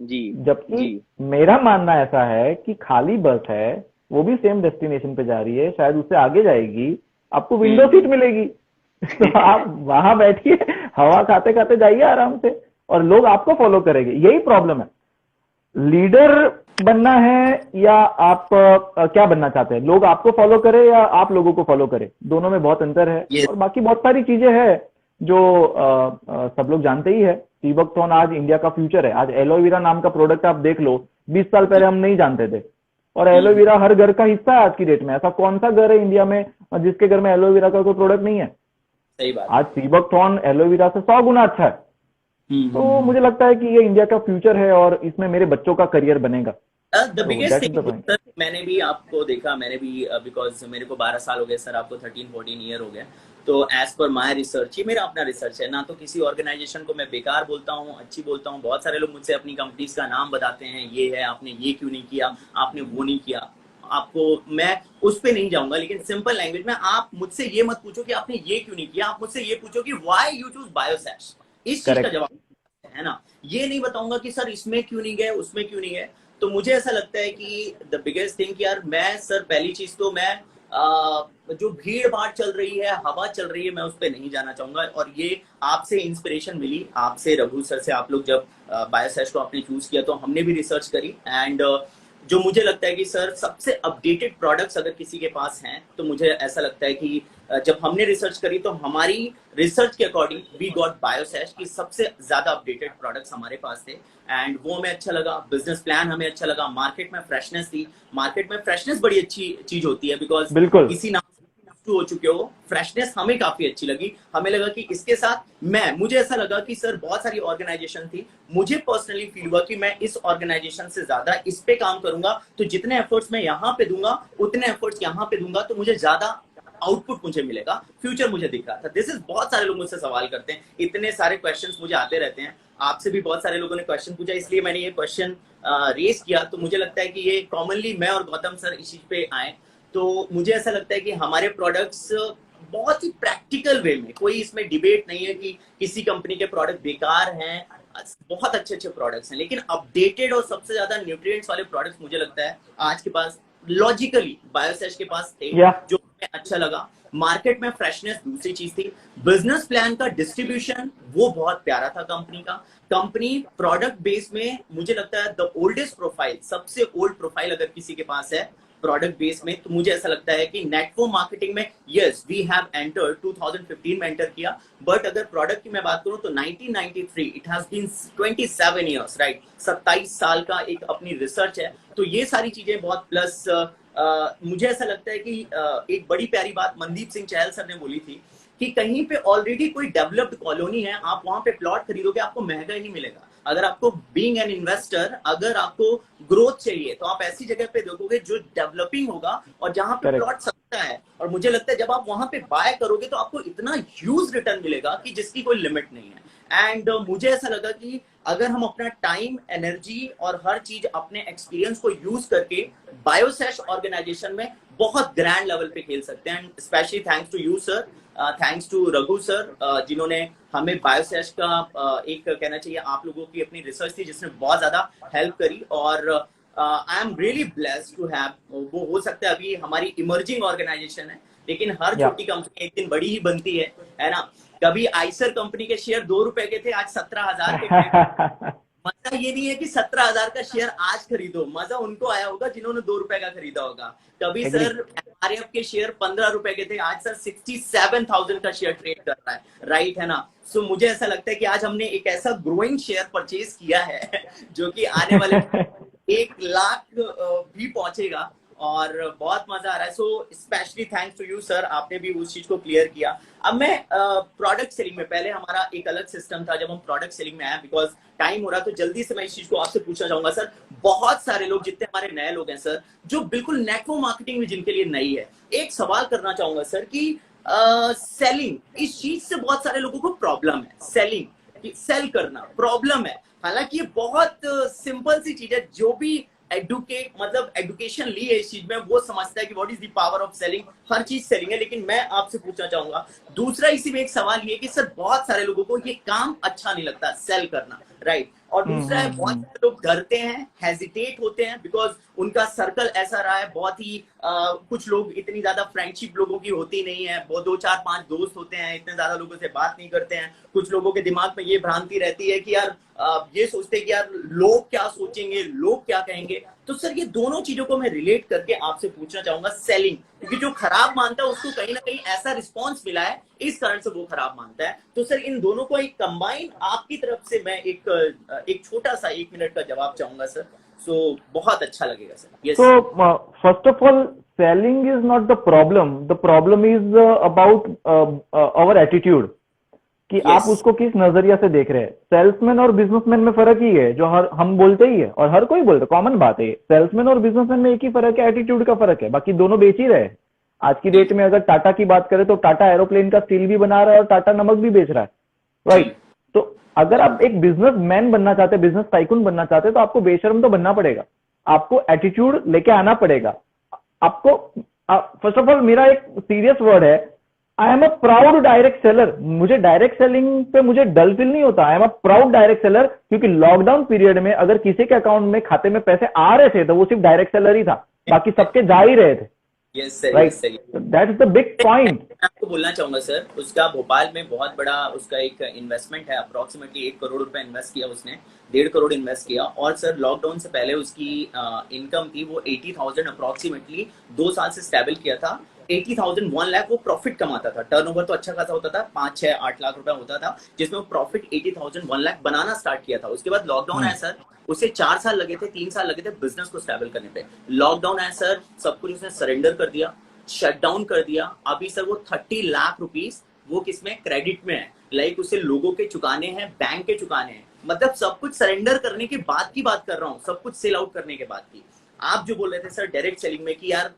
जबकि मेरा मानना ऐसा है कि खाली बस है, वो भी सेम डेस्टिनेशन पे जा रही है, शायद उससे आगे जाएगी, आपको विंडो सीट मिलेगी। तो आप वहां बैठिए, हवा खाते खाते जाइए आराम से, और लोग आपको फॉलो करेंगे। यही प्रॉब्लम है। लीडर बनना है या आप क्या बनना चाहते हैं, लोग आपको फॉलो करें या आप लोगों को फॉलो करें, दोनों में बहुत अंतर है। और बाकी बहुत सारी चीजें हैं जो सब लोग जानते ही है। सीबकथॉर्न आज इंडिया का फ्यूचर है। आज एलोवेरा नाम का प्रोडक्ट आप देख लो, 20 साल पहले हम नहीं जानते थे, और एलोवेरा हर घर का हिस्सा है आज की डेट में। ऐसा कौन सा घर है इंडिया में जिसके घर में एलोवेरा का कोई प्रोडक्ट नहीं है?
सही बात।
आज सीबकथॉर्न एलोवेरा से 100 गुना अच्छा है। तो मुझे लगता है कि ये इंडिया का फ्यूचर है और इसमें मेरे बच्चों का करियर बनेगा।
द बिगेस्ट थिंग सर, मैंने भी आपको देखा, मैंने भी बिकॉज मेरे को 12 साल हो गए सर, आपको 13-14 ईयर हो गया। तो एज पर माय रिसर्च, ये मेरा अपना रिसर्च है ना, तो किसी ऑर्गेनाइजेशन को मैं बेकार बोलता हूँ, अच्छी बोलता हूँ। बहुत सारे लोग मुझसे अपनी कंपनीज का नाम बताते हैं, ये है, आपने ये क्यों नहीं किया, आपने वो नहीं किया। आपको मैं उस पे नहीं जाऊंगा, लेकिन सिंपल लैंग्वेज में आप मुझसे ये मत पूछो कि आपने ये क्यों नहीं किया, आप मुझसे ये पूछो कि व्हाई यू चूज बायोसेश। इस चीज का जवाब है ना। ये नहीं बताऊंगा कि सर इसमें क्यों नहीं गए, उसमें क्यों नहीं गए। तो मुझे ऐसा लगता है कि द बिगेस्ट थिंग यार, मैं सर पहली चीज तो मैं जो भीड़ भाड़ चल रही है, हवा चल रही है, मैं उस पर नहीं जाना चाहूंगा। और ये आपसे इंस्पिरेशन मिली, आपसे, रघु सर से। आप लोग जब बायोसेश को आपने चूज किया तो हमने भी रिसर्च करी। एंड जो मुझे लगता है कि सर सबसे अपडेटेड प्रोडक्ट्स अगर किसी के पास हैं तो मुझे ऐसा लगता है कि
जब हमने रिसर्च करी तो हमारी रिसर्च के अकॉर्डिंग वी गॉट बायोसेश की सबसे ज्यादा अपडेटेड प्रोडक्ट्स हमारे पास थे, एंड वो हमें अच्छा लगा। बिजनेस प्लान हमें अच्छा लगा, मार्केट में फ्रेशनेस थी। मार्केट में फ्रेशनेस बड़ी अच्छी चीज होती है, बिकॉज
बिल्कुल
किसी नाम हो चुके हो, फ्रेशनेस हमें काफी अच्छी लगी। हमें लगा कि इसके साथ मुझे ऐसा लगा कि सर बहुत सारी ऑर्गेनाइजेशन थी, मुझे पर्सनली फील हुआ कि मैं इस ऑर्गेनाइजेशन से ज्यादा इस पे काम करूंगा, तो जितने एफर्ट्स मैं यहाँ पे दूंगा उतने एफर्ट्स यहाँ पे दूंगा, तो मुझे ज्यादा आउटपुट मुझे मिलेगा, फ्यूचर मुझे दिख रहा था। दिस इज, बहुत सारे लोग मुझसे सवाल करते हैं, इतने सारे क्वेश्चंस मुझे आते रहते हैं, आपसे भी बहुत सारे लोगों ने क्वेश्चन पूछा, इसलिए मैंने ये क्वेश्चन रेस किया। तो मुझे लगता है कि ये कॉमनली मैं और गौतम सर इस चीज पे आए, तो मुझे ऐसा लगता है कि हमारे प्रोडक्ट्स बहुत ही प्रैक्टिकल वे में, कोई इसमें डिबेट नहीं है कि किसी कंपनी के प्रोडक्ट बेकार हैं, बहुत अच्छे अच्छे प्रोडक्ट्स हैं, लेकिन अपडेटेड और सबसे ज्यादा न्यूट्रिएंट्स वाले प्रोडक्ट्स मुझे लगता है आज के पास लॉजिकली बायोसेश के पास थे, जो हमें अच्छा लगा। मार्केट में फ्रेशनेस दूसरी चीज थी। बिजनेस प्लान का डिस्ट्रीब्यूशन वो बहुत प्यारा था कंपनी का। कंपनी प्रोडक्ट बेस में मुझे लगता है द ओल्डेस्ट प्रोफाइल, सबसे ओल्ड प्रोफाइल अगर किसी के पास है प्रोडक्ट बेस में, तो मुझे ऐसा लगता है कि नेटवर्क मार्केटिंग में यस वी हैव एंटर्ड 2015 में एंटर किया, बट अगर प्रोडक्ट की मैं बात करूं तो 1993 it has been 27 years, right, 27 साल का एक अपनी रिसर्च है। तो ये सारी चीजें बहुत प्लस मुझे ऐसा लगता है कि एक बड़ी प्यारी बात मनदीप सिंह चहल सर ने बोली थी कि कहीं पे ऑलरेडी कोई डेवलप्ड कॉलोनी है, आप वहां पे प्लॉट खरीदोगे आपको महंगा ही मिलेगा। अगर आपको बीइंग एन इन्वेस्टर, अगर आपको ग्रोथ चाहिए तो आप ऐसी जगह पे देखोगे जो डेवलपिंग होगा और जहां पे प्लॉट सस्ता है, और मुझे लगता है जब आप वहां पे बाय करोगे तो आपको इतना ह्यूज रिटर्न मिलेगा कि जिसकी कोई लिमिट नहीं है। एंड मुझे ऐसा लगा कि अगर हम अपना टाइम, एनर्जी और हर चीज अपने एक्सपीरियंस को यूज करके बायोसेश ऑर्गेनाइजेशन में बहुत ग्रैंड लेवल पे खेल सकते हैं, and specially thanks to you sir, thanks to Raghu sir, जिन्होंने हमें बायोसेश का एक कहना चाहिए आप लोगों की अपनी रिसर्च थी जिसने बहुत ज्यादा हेल्प करी, और I am really blessed to have. वो हो सकता है अभी हमारी इमर्जिंग ऑर्गेनाइजेशन है, लेकिन हर छोटी कंपनी एक दिन बड़ी ही बनती है ना। कभी आइसर कंपनी के शेयर 2 रुपए के थे, आज 17,000 के। मजा ये नहीं है कि 17,000 का शेयर आज खरीदो, मजा उनको आया होगा जिन्होंने 2 रुपए का खरीदा होगा। कभी सर एमआरएफ के शेयर 15 रुपए के थे, आज सर 67,000 का शेयर ट्रेड कर रहा है, राइट है ना। सो मुझे ऐसा लगता है कि आज हमने एक ऐसा ग्रोइंग शेयर परचेज किया है जो कि आने वाले 1 लाख भी पहुंचेगा, और बहुत मजा आ रहा है। So specially thanks to you sir, आपने भी उस चीज को क्लियर किया। अब मैं प्रोडक्ट सेलिंग में, पहले हमारा एक अलग सिस्टम था, जब हम प्रोडक्ट सेलिंग में आए, बिकॉज टाइम हो रहा तो जल्दी से मैं इस चीज को आपसे पूछना चाहूंगा सर। बहुत सारे लोग, जितने हमारे नए लोग हैं सर, जो बिल्कुल नेटवर्क मार्केटिंग में जिनके लिए नई है, एक सवाल करना चाहूंगा सर कि सेलिंग, इस चीज से बहुत सारे लोगों को प्रॉब्लम है, सेलिंग, सेल करना प्रॉब्लम है। हालांकि ये बहुत सिंपल सी चीज है, जो भी एजुकेशन ली है इस चीज में वो समझता है कि what is the power of selling, हर चीज सेलिंग है। लेकिन मैं आपसे पूछना चाहूंगा दूसरा, इसी में एक सवाल ये कि सर बहुत सारे लोगों को ये काम अच्छा नहीं लगता सेल करना, राइट, और दूसरा है बहुत सारे लोग डरते हैं, हेजिटेट होते हैं, बिकॉज उनका सर्कल ऐसा रहा है, बहुत ही कुछ लोग, इतनी ज्यादा फ्रेंडशिप लोगों की होती नहीं है, वो 2 4 5 दोस्त होते हैं, इतने ज्यादा लोगों से बात नहीं करते हैं। कुछ लोगों के दिमाग में ये भ्रांति रहती है कि यार ये सोचते हैं कि यार लोग क्या सोचेंगे, लोग क्या कहेंगे। तो सर ये दोनों चीजों को मैं रिलेट करके आपसे पूछना चाहूंगा, सेलिंग, क्योंकि जो खराब मानता है उसको कहीं ना कहीं ऐसा रिस्पॉन्स मिला है, इस कारण से वो खराब मानता है। तो सर इन दोनों को एक कंबाइन आपकी तरफ से मैं एक छोटा सा 1 मिनट का जवाब चाहूंगा सर, सो बहुत अच्छा लगेगा sir. Yes.
So, first of all, selling is not the problem. The problem is about our attitude. कि
Yes.
आप उसको किस नजरिया से देख रहे हैं। सेल्समैन और बिजनेसमैन में फर्क ही है, जो हम बोलते ही है और हर कोई बोलता है, कॉमन बात है। सेल्समैन और बिजनेसमैन में एक ही फर्क है, एटीट्यूड का फर्क है, बाकी दोनों बेच ही रहे। आज की डेट में अगर टाटा की बात करें तो टाटा एरोप्लेन का स्टील भी बना रहा है और टाटा नमक भी बेच रहा है, राइट। तो अगर आप एक बिजनेस मैन बनना चाहते हैं, बिजनेस टाइकून बनना चाहते हैं, तो आपको बेशर्म तो बनना पड़ेगा, आपको एटीट्यूड लेके आना पड़ेगा। आपको फर्स्ट ऑफ ऑल मेरा एक सीरियस वर्ड है, I am a proud direct seller. मुझे डायरेक्ट सेलिंग पे मुझे डल फील नहीं होता। I am a proud direct seller, क्योंकि लॉकडाउन पीरियड में अगर किसी के अकाउंट में खाते में पैसे आ रहे थे तो वो सिर्फ डायरेक्ट सेलर ही था, बाकी सबके जा ही रहे थे। Right, that is the big point.
आपको बोलना चाहूंगा सर, उसका भोपाल में बहुत बड़ा उसका एक इन्वेस्टमेंट है, अप्रोक्सीमेटली 1 करोड़ रुपए इन्वेस्ट किया उसने, 1.5 करोड़ इन्वेस्ट किया। और सर लॉकडाउन से पहले उसकी इनकम थी वो 80,000 अप्रोक्सीमेटली 2 साल से स्टेबल किया था। 80,000 1 लाख वो प्रॉफिट कमाता था। टर्नओवर तो अच्छा खासा होता था, 5-6-8 लाख रुपए होता था, जिसमें वो प्रॉफिट 80,000 1 लाख बनाना स्टार्ट किया था। उसके बाद लॉकडाउन आया सर, उसे 4 साल लगे थे, 3 साल लगे थे बिजनेस को स्टेबल करने पे। लॉकडाउन आया सर, सब कुछ उसने सरेंडर कर दिया, शट डाउन कर दिया। अभी सर वो 30 लाख रुपीस वो किसमें, क्रेडिट में है। लाइक उसे लोगों के चुकाने हैं, बैंक के चुकाने हैं, मतलब सब कुछ सरेंडर करने के बाद की बात कर रहा हूँ, सब कुछ सेल आउट करने के बाद की। आप जो बोल रहे थे सर डायरेक्ट सेलिंग में कि यार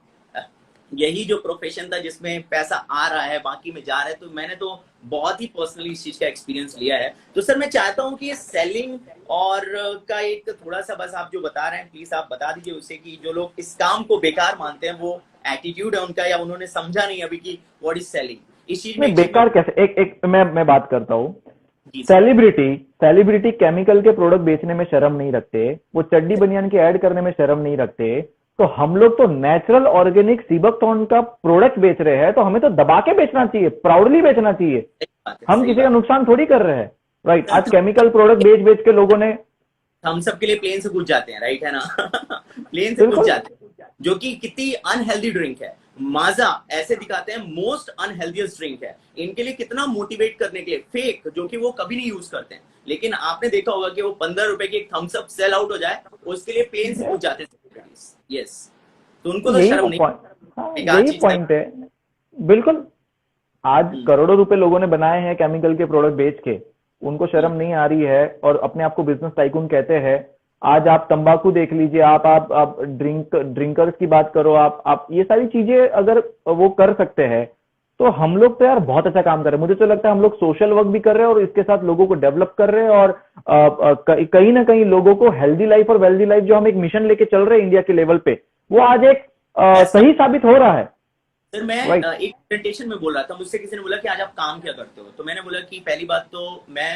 यही जो प्रोफेशन था जिसमें पैसा आ रहा है बाकी में जा रहा है, तो मैंने तो बहुत ही पर्सनली इस चीज का एक्सपीरियंस लिया है। तो सर मैं चाहता हूँ कि ये सेलिंग और का एक थोड़ा सा बस आप जो बता रहे हैं प्लीज आप बता दीजिए उसे, कि जो लोग इस काम को बेकार मानते हैं वो एटीट्यूड है उनका, या उन्होंने समझा नहीं अभी कि व्हाट इज सेलिंग। इस चीज में
बेकार कैसे, एक मैं बात करता हूँ।
जी सर।
सेलिब्रिटी केमिकल के प्रोडक्ट बेचने में शर्म नहीं रखते, वो चड्डी बनियान के ऐड करने में शर्म नहीं रखते, तो हम लोग तो नेचुरल ऑर्गेनिक सीबकथॉर्न का प्रोडक्ट बेच रहे हैं, तो हमें तो दबा के बेचना चाहिए, प्राउडली बेचना चाहिए। हम किसी का नुकसान थोड़ी कर रहे हैं, राइट। आज केमिकल प्रोडक्ट बेच बेच के लोगों ने,
हम सब के लिए प्लेन से कूद जाते हैं, राइट है ना प्लेन से कूद जाते हैं, जो कि कितनी अनहेल्दी ड्रिंक है। माजा ऐसे दिखाते हैं मोस्ट अनहेल्दीस्ट ड्रिंक है, इनके लिए कितना मोटिवेट करने के लिए फेक, जो कि वो कभी नहीं यूज करते हैं। लेकिन आपने देखा होगा कि वो 15 रुपए की एक थम्स अप सेल आउट हो जाए, उसके लिए प्लेन से कूद जाते हैं। यस, तो उनको तो शर्म नहीं।
यही पॉइंट है, बिल्कुल। आज करोड़ों रुपए लोगों ने बनाए हैं केमिकल के प्रोडक्ट बेच के, उनको शर्म नहीं आ रही है और अपने आप को बिजनेस टाइकून कहते हैं। आज आप तंबाकू देख लीजिए, आप ड्रिंकर्स की बात करो, आप ये सारी चीजें अगर वो कर सकते हैं तो हम लोग तो यार बहुत अच्छा काम कर रहे हैं। मुझे तो लगता है हम लोग सोशल वर्क भी कर रहे हैं और इसके साथ लोगों को डेवलप कर रहे हैं, और कहीं ना कहीं लोगों को हेल्दी लाइफ और वेल्दी लाइफ जो हम एक मिशन लेके चल रहे हैं इंडिया के लेवल पे, वो आज एक सही साबित हो रहा है।
सर मैं एक प्रेजेंटेशन में बोल रहा था, मुझसे किसी ने बोला कि आज आप काम क्या करते हो, तो मैंने बोला कि पहली बात तो मैं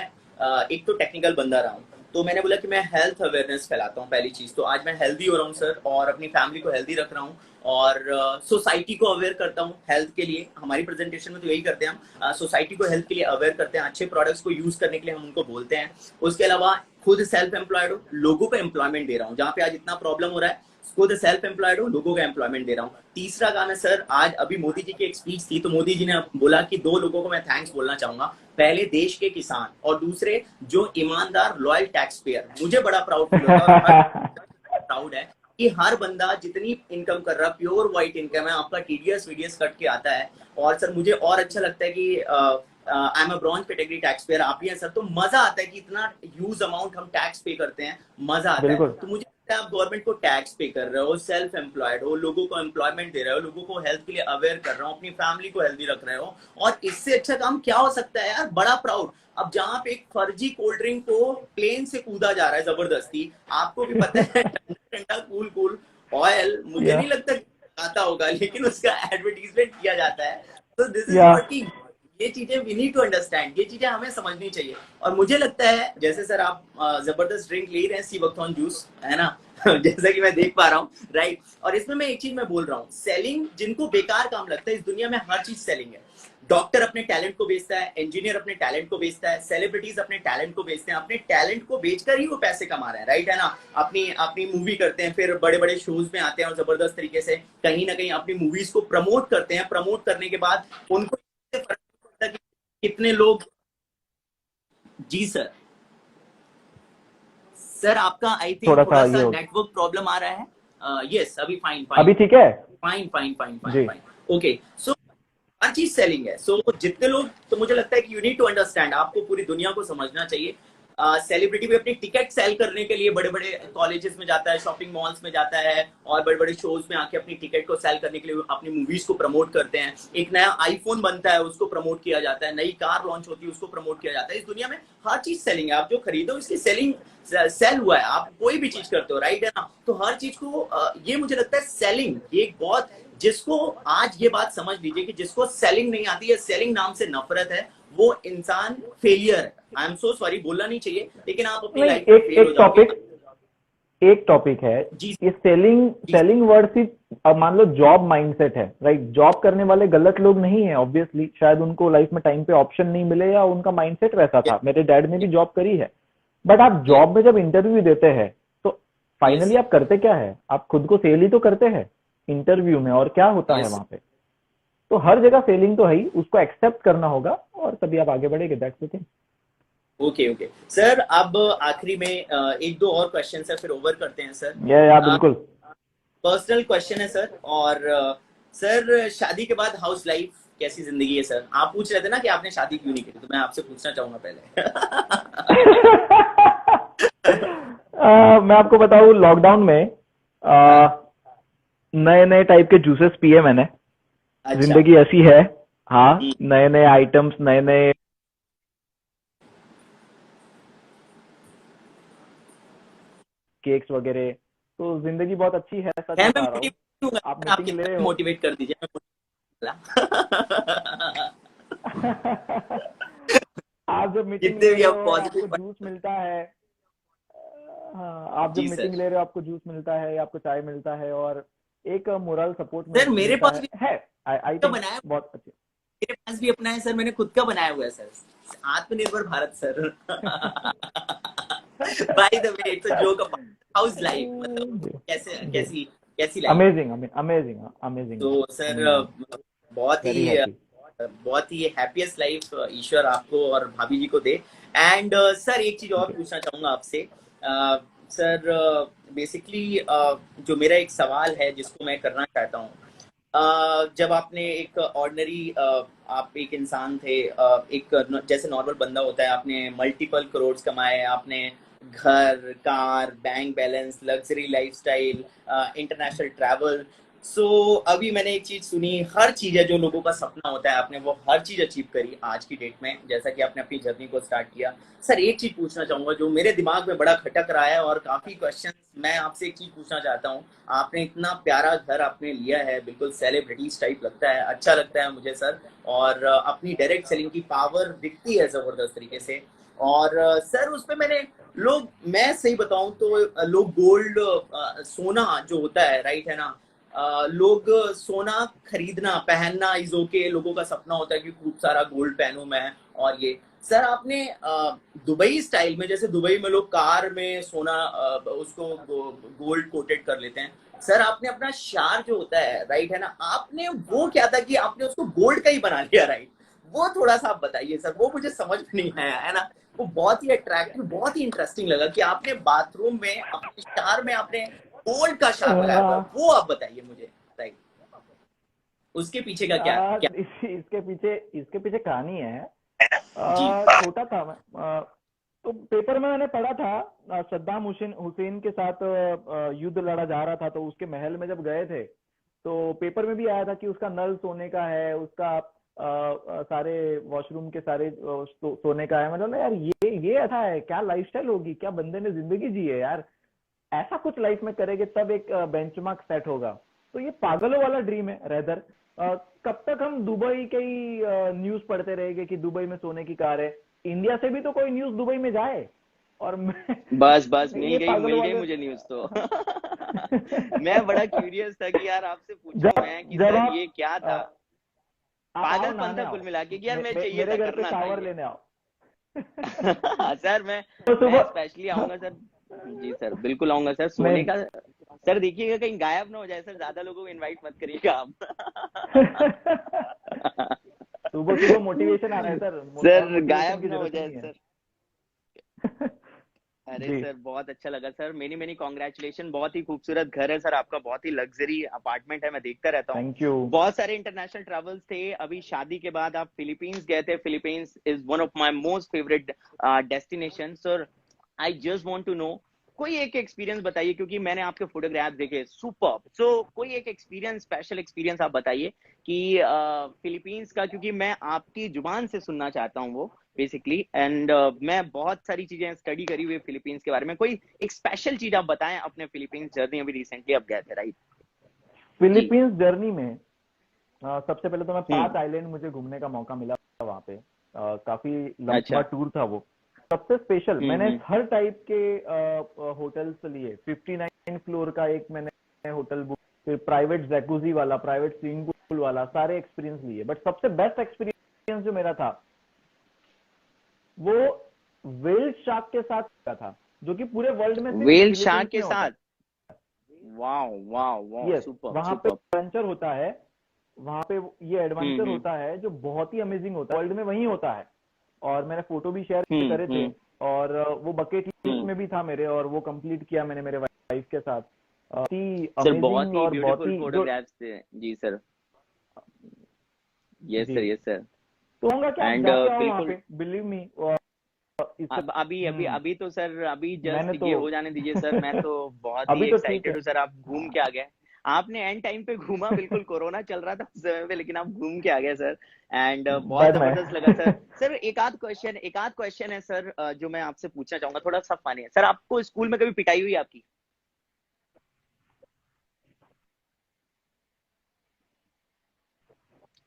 एक तो टेक्निकल बंदा रहा हूँ, तो मैंने बोला कि मैं हेल्थ अवेयरनेस फैलाता हूँ पहली चीज। तो आज मैं हेल्दी हो रहा हूँ सर, और अपनी फैमिली को हेल्दी रख रहा हूँ, और सोसाइटी को अवेयर करता हूँ हेल्थ के लिए। हमारी प्रेजेंटेशन में तो यही करते हैं हम, सोसाइटी को हेल्थ के लिए अवेयर करते हैं, अच्छे प्रोडक्ट्स को यूज करने के लिए हम उनको बोलते हैं। उसके अलावा खुद सेल्फ एम्प्लॉयड हो, लोगों को एम्प्लॉयमेंट दे रहा हूँ, जहाँ पे आज इतना प्रॉब्लम हो रहा है खुद सेल्फ एम्प्लॉयड हो, लोगों का एम्प्लॉयमेंट दे रहा हूँ। तीसरा काम है सर, आज अभी मोदी जी की एक स्पीच थी, तो मोदी जी ने बोला कि 2 लोगों को मैं थैंक्स बोलना चाहूंगा। पहले देश के किसान, और दूसरे जो ईमानदार लॉयल टैक्स पेयर। मुझे बड़ा प्राउड फील होता है, प्राउड है कि हर बंदा जितनी इनकम कर रहा, प्योर व्हाइट इनकम है, आपका टीडीएस वीडीएस कट के आता है। और सर मुझे और अच्छा लगता है कि I am a bronze category tax payer, आप भी हैं सर, तो मजा आता है कि इतना ह्यूज अमाउंट हम टैक्स पे करते हैं, मजा आता है। तो मुझे आप गवर्नमेंट को टैक्स पे कर रहे हो, सेल्फ एम्प्लॉयड हो, लोगों को एम्प्लॉयमेंट दे रहे हो, लोगों को हेल्थ के लिए अवेयर कर रहे हो, अपनी फैमिली को हेल्दी रख रहे हो, और इससे अच्छा काम क्या हो सकता है यार, बड़ा प्राउड। अब जहां पे एक फर्जी कोल्ड ड्रिंक को प्लेन से कूदा जा रहा है जबरदस्ती, आपको भी पता है ठंडा कूल कूल ऑयल, मुझे नहीं लगता आता होगा, लेकिन उसका एडवर्टीजमेंट किया जाता है। तो दिस इज व्हाट, ये चीजें वी नीड टू अंडरस्टैंड, ये चीजें हमें समझनी चाहिए। और मुझे लगता है जैसे सर आप जबरदस्त ड्रिंक ले रहे हैं, सीबकथॉर्न जूस, है ना जैसा कि मैं देख पा रहा हूँ, राइट। और इसमें मैं एक चीज मैं बोल रहा हूँ, सेलिंग जिनको बेकार काम लगता है, इस दुनिया में हर चीज सेलिंग है। डॉक्टर अपने टैलेंट को बेचता है, इंजीनियर अपने टैलेंट को बेचता है, सेलिब्रिटीज अपने टैलेंट को बेचते हैं, अपने टैलेंट को बेचकर ही वो पैसे कमा रहे हैं, राइट है ना। अपनी मूवी करते हैं, फिर बड़े बड़े शोज में आते हैं और जबरदस्त तरीके से कहीं ना कहीं अपनी मूवीज को प्रमोट करते हैं। प्रमोट करने के बाद उनको कितने लोग, जी सर, सर आपका आई थिंक थोड़ा सा नेटवर्क प्रॉब्लम आ रहा है। यस अभी फाइन,
अभी ठीक है,
फाइन। ओके, सो हर चीज सेलिंग है। सो जितने लोग, तो मुझे लगता है कि यू नीड टू अंडरस्टैंड, आपको पूरी दुनिया को समझना चाहिए। सेलिब्रिटी भी अपनी टिकट सेल करने के लिए बड़े बड़े कॉलेजेस में जाता है, शॉपिंग मॉल्स में जाता है, और बड़े बड़े शोज में आके अपनी टिकट को सेल करने के लिए अपनी मूवीज को प्रमोट करते हैं। एक नया आईफोन बनता है, उसको प्रमोट किया जाता है, नई कार लॉन्च होती है, उसको प्रमोट किया जाता है। इस दुनिया में हर चीज सेलिंग है, आप जो खरीदो इसकी सेलिंग सेल हुआ है। आप कोई भी चीज करते हो, राइट है ना, तो हर चीज को ये मुझे लगता है सेलिंग, ये एक बहुत, जिसको आज ये बात समझ लीजिए कि जिसको सेलिंग नहीं आती है, सेलिंग नाम से नफरत है, वो इंसान फेलियर है। आई एम सो सॉरी, बोलना नहीं चाहिए, लेकिन आप अपनी लाइफ में फेल हो जाओगे।
एक टॉपिक है ये सेलिंग वर्ड सिर्फ, अब मान लो जॉब माइंडसेट है, राइट। जॉब करने वाले गलत लोग नहीं है, ऑब्वियसली, शायद उनको लाइफ में टाइम पे ऑप्शन नहीं मिले या उनका माइंडसेट वैसा था। मेरे डैड ने भी जॉब करी है, बट आप जॉब में जब इंटरव्यू देते हैं तो फाइनली आप करते क्या है, आप खुद को सेल ही तो करते हैं इंटरव्यू में, और क्या होता है वहां पे, तो हर जगह फेलिंग तो है ही, उसको एक्सेप्ट करना होगा और तभी आप आगे बढ़ेंगे। That's the thing.
Okay okay sir, अब आखिरी में एक दो और क्वेश्चन है, फिर ओवर करते हैं सर।
या बिल्कुल।
पर्सनल क्वेश्चन है सर, और सर शादी के बाद हाउस लाइफ कैसी जिंदगी है सर? आप पूछ रहे थे ना कि आपने शादी क्यों नहीं की, तो मैं आपसे पूछना चाहूंगा पहले।
मैं आपको बताऊं, लॉकडाउन में नए नए टाइप के जूसेस पिए मैंने।
अच्छा।
जिंदगी ऐसी है। हाँ, नए नए आइटम्स, नए नए केक्स वगैरह, तो जिंदगी बहुत अच्छी है, सच
मैं
बता रहा हूँ।
मोटिवेट दूंगा,
आप
आपके
मीटिंग ले रहे
पास
हो।
मोटिवेट कर दीजिए, मैं
आप जब मीटिंग
जितने
ले
भी
रहे
आप
हो और आपको
पॉजिटिव।
जूस मिलता है, हाँ, आप जब
जी
मीटिंग
सर।
ले रहे हो आपको जूस मिलता है, आपको चाय मिलता है और एक मोरल सपोर्ट
सर मेरे
मिलता
पास भी
है। आई
का
थिंक
बनाया,
बहुत अच्छे।
मेरे पास भी अपना है सर, मैंने खुद का बनाया हुआ है सर, आत्मनिर्भर Bharat sir. By the way it's a joke about house life, मतलब कैसे कैसी कैसी लाइफ।
Amazing amazing amazing.
तो सर
वेरी हैप्पी।
बहुत ही हैप्पीएस्ट लाइफ ईश्वर आपको और भाभी जी को दे। एंड सर एक चीज और पूछना चाहूंगा आपसे सर, बेसिकली जो मेरा एक सवाल है जिसको मैं करना चाहता हूँ, जब आपने एक ऑर्डिनरी आप एक इंसान थे, एक जैसे नॉर्मल बंदा होता है, आपने मल्टीपल करोड़ कमाए, आपने घर, car, bank balance, luxury lifestyle, international travel. So अभी मैंने एक चीज सुनी, हर चीज है जो लोगों का सपना होता है, आपने वो हर चीज अचीव करी आज की डेट में, जैसा कि आपने अपनी जर्नी को स्टार्ट किया। सर एक चीज पूछना चाहूंगा जो मेरे दिमाग में बड़ा खटक रहा है, और काफी क्वेश्चन मैं आपसे एक चीज पूछना चाहता हूँ। आपने इतना प्यारा घर आपने लिया है, बिल्कुल सेलिब्रिटीज टाइप लगता है, अच्छा लगता है मुझे सर। और अपनी डायरेक्ट सेलिंग की पावर दिखती है जबरदस्त तरीके से। और सर उस पे मैंने लोग, मैं सही बताऊं तो लोग गोल्ड, सोना जो होता है, राइट है ना, लोग सोना खरीदना पहनना इज ओके, लोगों का सपना होता है कि खूब सारा गोल्ड पहनूं मैं। और ये सर आपने दुबई स्टाइल में, जैसे दुबई में लोग कार में सोना उसको गोल्ड कोटेड कर लेते हैं, सर आपने अपना शार जो होता है, राइट है ना, आपने वो क्या था कि आपने उसको गोल्ड का ही बना लिया, राइट? वो थोड़ा सा आप बताइए सर, वो मुझे समझ में नहीं आया है ना। वो बहुत ही अट्रैक्टिव, बहुत ही इंटरेस्टिंग लगा कि आपने बाथरूम में अपने शार में आपने गोल्ड का शार लगाया हुआ है, वो आप बताइए मुझे, राइट? उसके पीछे का क्या क्या?
इसके पीछे कहानी है।
जी।
छोटा था मैं, तो पेपर में मैंने पढ़ा था, सद्दाम हुसैन के साथ युद्ध लड़ा जा रहा था, तो उसके महल में जब गए थे तो पेपर में भी आया था कि उसका नल सोने का है, उसका सारे वॉशरूम के सारे सोने का है। मतलब यार ये ऐसा है क्या? लाइफस्टाइल होगी क्या? बंदे ने जिंदगी जी है यार, ऐसा कुछ लाइफ में करेंगे तब एक बेंचमार्क सेट होगा। तो ये पागलों वाला ड्रीम है रेदर। कब तक हम दुबई के ही न्यूज पढ़ते रहेंगे कि दुबई में सोने की कार है? इंडिया से भी तो कोई न्यूज दुबई में जाए। और
बस
ये
मिल
पागलों
गई
वाले।
मुझे न्यूज तो। मैं बड़ा क्यूरियस था कि यार आपसे पूछूं
जब
मैं कि
जब
सर
आप
ये क्या था।
आप आओ,
पागलपन
नहाने
था
आओ,
कुल मिला के कि यार मैं चाहिए
मेरे
था,
घर पे
करना था
शावर
ये।
लेने आओ।
सर
तो
मैं
सुबह
स्पेशली आऊंगा सर। जी सर, बिल्कुल आऊंगा सर, सोने
नहीं।
का। सर देखिएगा कहीं गायब ना हो जाए सर, ज्यादा लोगों को इनवाइट मत करिएगा आप।
सुबह सुबह मोटिवेशन आ रहा है सर, और
सर
मोटिवेशन
गायब
की
ना हो
जरूरत ही
जाए
नहीं है।
सर। अरे
जी।
सर बहुत अच्छा लगा सर, मेनी मेनी कॉन्ग्रेचुलेशन, बहुत ही खूबसूरत घर है सर आपका, बहुत ही लग्जरी अपार्टमेंट है, मैं देखता रहता हूँ।
Thank you.
बहुत सारे इंटरनेशनल ट्रेवल्स थे, अभी शादी के बाद आप फिलीपींस गए थे। Philippines is one of my most favourite destination sir. I just want to know, कोई एक एक्सपीरियंस बताइए, क्योंकि मैंने आपके फोटोग्राफ देखे, सुपर। सो कोई एक एक्सपीरियंस, स्पेशल एक्सपीरियंस आप बताइए कि फिलीपींस का, क्योंकि मैं आपकी जुबान से सुनना चाहता हूँ वो बेसिकली। एंड मैं बहुत सारी चीजें स्टडी करी हुई फिलीपींस के बारे में, कोई एक स्पेशल चीज आप बताएं अपने फिलीपींस जर्नी, अभी रिसेंटली आप गए थे, राइट? जी।
फिलीपींस जर्नी में सबसे पहले तो मैं 5
हम्म।
आइलैंड मुझे घूमने का मौका मिला वहां पे। काफी लंबा
अच्छा।
टूर था वो। सबसे स्पेशल, मैंने
हम्म।
हर टाइप के होटल्स लिए। 59 फ्लोर का एक मैंने होटल बुक, फिर प्राइवेट जैकुजी वाला, प्राइवेट स्विमिंग पूल वाला, सारे एक्सपीरियंस लिए। बट सबसे बेस्ट एक्सपीरियंस जो मेरा था वो व्हेल शार्क के साथ का था, जो कि पूरे वर्ल्ड में सिर्फ
वेल शार्क
फिलीपींस
के
में होता
साथ?
है।
Wow wow wow,
yes,
super
वहां पे
सुपर।
एडवेंचर होता है। वहां पे ये एडवेंचर
हम्म
होता है जो बहुत ही अमेजिंग होता है, वर्ल्ड में वही होता है। और मैंने फोटो भी शेयर करे थे,
हम्म।
और वो बकेट लिस्ट
हम्म।
में भी था मेरे, और वो कंप्लीट किया मैंने मेरे वाइफ के साथ। बहुत ही
सर बहुत
अमेजिंग
ही
और बहुत
ब्यूटीफुल
ही जो।
फोटोग्राफ्स थे जी सर। यस
जी,
सर, यस सर।
तो होगा कि आप
एंड
जाके आओ वहाँ
बिल्कुल।
पे, बिलीव मी। इससे
अब अभी अभी अभी तो सर, अभी
मैंने
जस्ट
तो
ये हो जाने दीजिए सर, मैं तो बहुत ही
अभी तो ठीक
एक्साइटेड
है।
हूँ सर। आप घूम के आ गए। आपने एंड टाइम पे घूमा, बिल्कुल कोरोना चल रहा था उस समय पे, लेकिन आप घूम के आ गए सर। एंड बहुत
बट मैं
जबरदस्त लगा सर। सर एक आध क्वेश्चन है सर, जो मैं आपसे पूछना चाहूंगा, थोड़ा सा फनी है सर। आपको स्कूल में कभी पिटाई हुई आपकी?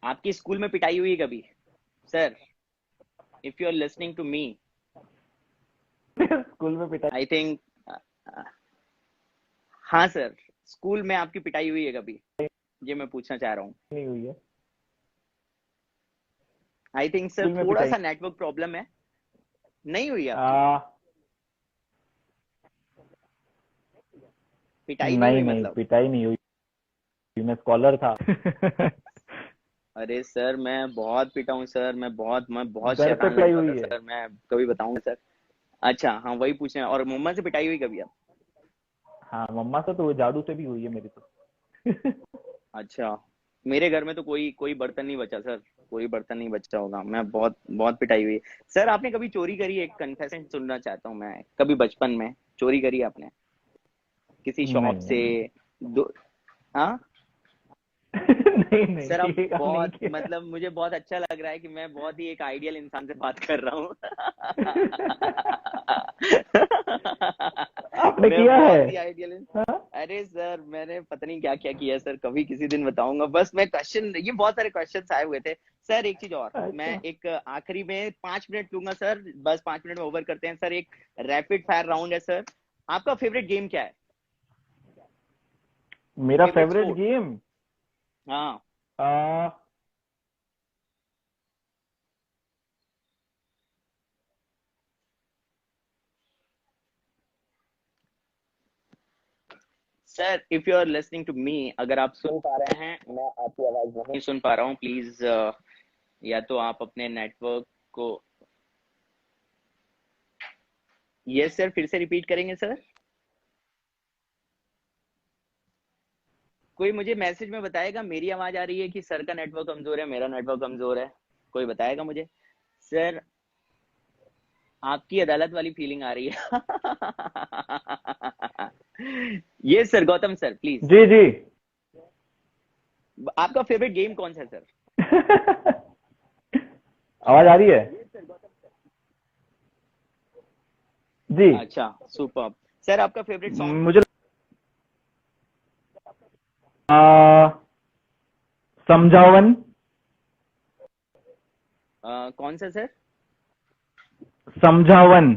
आपकी स्कूल में पिटाई हुई है कभी sir? If you are listening to me,
school में पिटाई
आई थिंक, हाँ सर, स्कूल में आपकी पिटाई हुई है कभी? ये मैं पूछना चाह रहा हूँ।
नहीं हुई है।
आई थिंक सर
स्कूल में
थोड़ा
पिटाई
सा नेटवर्क प्रॉब्लम है। नहीं हुई आपकी
आ,
पिटाई? नहीं
नहीं
हुई
नहीं,
मतलब?
पिटाई नहीं हुई, मैं स्कॉलर था।
अरे सर मैं बहुत पिटा हूँ सर, मैं बहुत
घर पे
शैतान
पिटाई
लड़का था
हुई है।
सर, मैं कभी बताऊंगा सर। अच्छा हाँ, वही पूछना है। और मम्मा से पिटाई हुई कभी आप?
हाँ, मम्मा से तो झाड़ू से भी हुई है मेरी तो।
अच्छा, मेरे घर में तो कोई कोई बर्तन नहीं बचा सर। कोई बर्तन नहीं बचा होगा। मैं बहुत बहुत पिटाई हुई है। सर आपने कभी चोरी करी? एक कन्फेशन सुनना चाहता हूँ मैं। कभी बचपन में चोरी करी आपने किसी शॉप
नहीं
से?
नहीं
दो? हाँ
नहीं नहीं,
सर, अब
ये काम नहीं
बहुत
किया।
मतलब मुझे बहुत अच्छा लग रहा है कि मैं बहुत ही एक आइडियल इंसान से बात कर रहा हूँ।
आपने
मैं
किया है?
बहुत ही आइडियल।
हाँ?
अरे सर मैंने पता नहीं क्या क्या किया सर, कभी किसी दिन बताऊंगा। बस मैं क्वेश्चन, ये बहुत सारे क्वेश्चंस आए हुए थे सर। एक चीज और, मैं
अच्छा।
एक आखिरी में 5 मिनट लूंगा सर, बस 5 मिनट में ओवर करते हैं सर। एक रैपिड फायर राउंड है सर। आपका फेवरेट गेम क्या है?
मेरा
फेवरेट
फेवरेट
स्पोर्ट?
गेम,
हाँ
आ,
sir, if you are listening to me, अगर आप सुन पा रहे हैं, मैं आपकी आवाज नहीं सुन पा रहा हूँ, प्लीज या तो आप अपने नेटवर्क को। यस सर, फिर से रिपीट करेंगे सर? कोई मुझे मैसेज में बताएगा मेरी आवाज आ रही है कि सर का नेटवर्क कमजोर है, मेरा नेटवर्क कमजोर है? कोई बताएगा मुझे सर? आपकी अदालत वाली फीलिंग आ रही है। ये सर, गौतम सर प्लीज।
जी जी।
आपका फेवरेट गेम कौन सा है सर?
आवाज आ रही है? जी।
अच्छा सुपर। सर आपका फेवरेट सॉन्ग?
मुझे आ, समझावन।
कौन सा सर?
समझावन।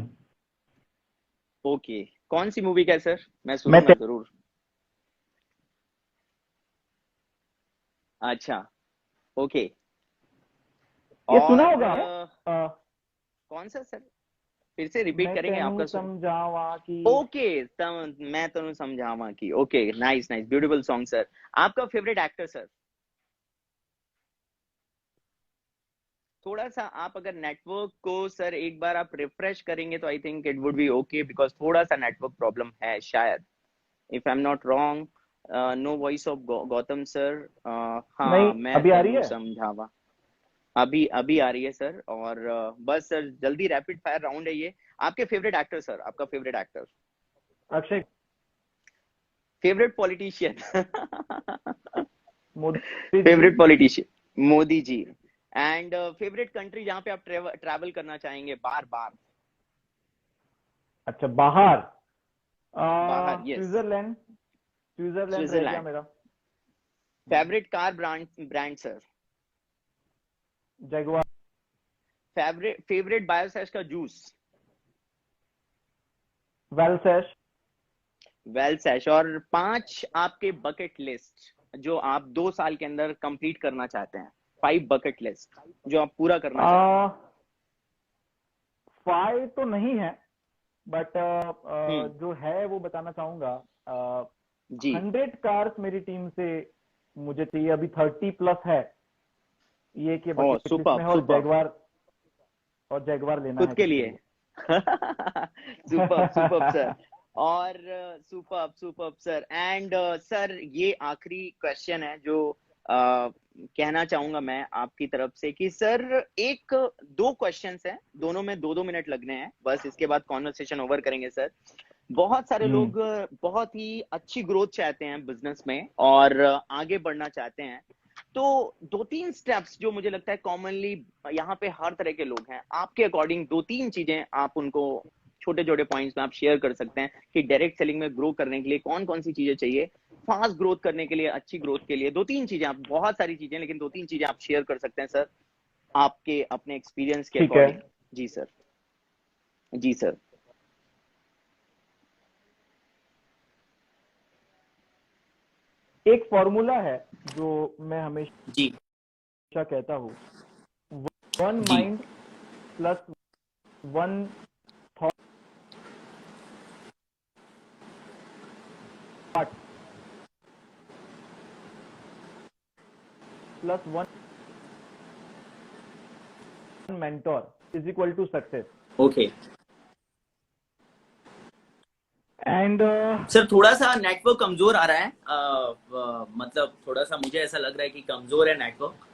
ओके, कौन सी मूवी का है सर? मैं
मैं
सुनूंगा जरूर। अच्छा, ओके।
ये सुना
और
होगा।
कौन सा सर? फिर से रिपीट
मैं
करेंगे
तेनू
आपका सुन।
समझावा की।
ओके, मैं तो समझावा की। Okay, nice nice, beautiful song sir. आपका फेवरेट एक्टर सर? थोड़ा सा आप अगर नेटवर्क को सर एक बार आप रिफ्रेश करेंगे तो I think it would be okay, because थोड़ा सा नेटवर्क प्रॉब्लम है शायद, if I am not wrong. No voice of Gautam sir.
नहीं,
हाँ, मैं
अभी आ रही
तेनू
है।
समझावा। अभी अभी आ रही है सर। और बस सर, जल्दी रैपिड फायर राउंड है ये। आपके फेवरेट एक्टर सर? आपका favourite actor?
Akshay.
Favourite politician?
Modi ji.
Favourite politician Modi ji. And favourite country जहां पे आप ट्रैवल करना चाहेंगे बार बार?
अच्छा, बाहर।
बाहर, यस।
स्विट्जरलैंड। स्विट्जरलैंड रह गया
स्विट्जरलैंड।
मेरा।
Favourite car brand brand sir?
Jaguar.
Favourite Biosash का जूस?
वेलसेश।
वेल सैश। और 5 आपके बकेट लिस्ट जो आप 2 साल के अंदर कंप्लीट करना चाहते हैं। 5 बकेट लिस्ट जो आप पूरा करना चाहते हैं।
5 तो नहीं है, बट
हम्म।
जो है वो बताना चाहूंगा।
जी।
100 कार्स मेरी टीम से मुझे चाहिए अभी 30+ है, ये कि
ओह
बकेट लिस्ट में है, और जैगवार लेना
खुद
है
के लिए। Superb superb sir. और superb superb sir. And sir ये आखिरी क्वेश्चन है जो कहना चाहूंगा मैं आपकी तरफ से कि सर एक दो क्वेश्चंस हैं, दोनों में 2-2 मिनट लगने हैं बस, इसके बाद कॉन्वर्सेशन ओवर करेंगे सर। बहुत सारे लोग बहुत ही अच्छी ग्रोथ चाहते हैं बिजनेस में और आगे बढ़ना चाहते हैं, तो 2-3 स्टेप्स जो मुझे लगता है कॉमनली यहाँ पे हर तरह के लोग हैं, आपके अकॉर्डिंग 2-3 चीजें आप उनको छोटे छोटे पॉइंट्स में आप शेयर कर सकते हैं कि डायरेक्ट सेलिंग में ग्रो करने के लिए कौन कौन सी चीजें चाहिए, फास्ट ग्रोथ करने के लिए, अच्छी ग्रोथ के लिए 2-3 चीजें, आप बहुत सारी चीजें लेकिन 2-3 चीजें आप शेयर कर सकते हैं सर आपके अपने एक्सपीरियंस के
ठीक है।
अकॉर्डिंग। जी सर। जी सर।
एक फॉर्मूला है जो मैं हमेशा
जी
कहता हूँ, 1
जी
mind plus 1 thought plus 1 mentor is equal to success.
Okay
and
sir थोड़ा सा नेटवर्क कमजोर आ रहा है, मतलब थोड़ा सा मुझे ऐसा लग रहा है कि कमजोर है network.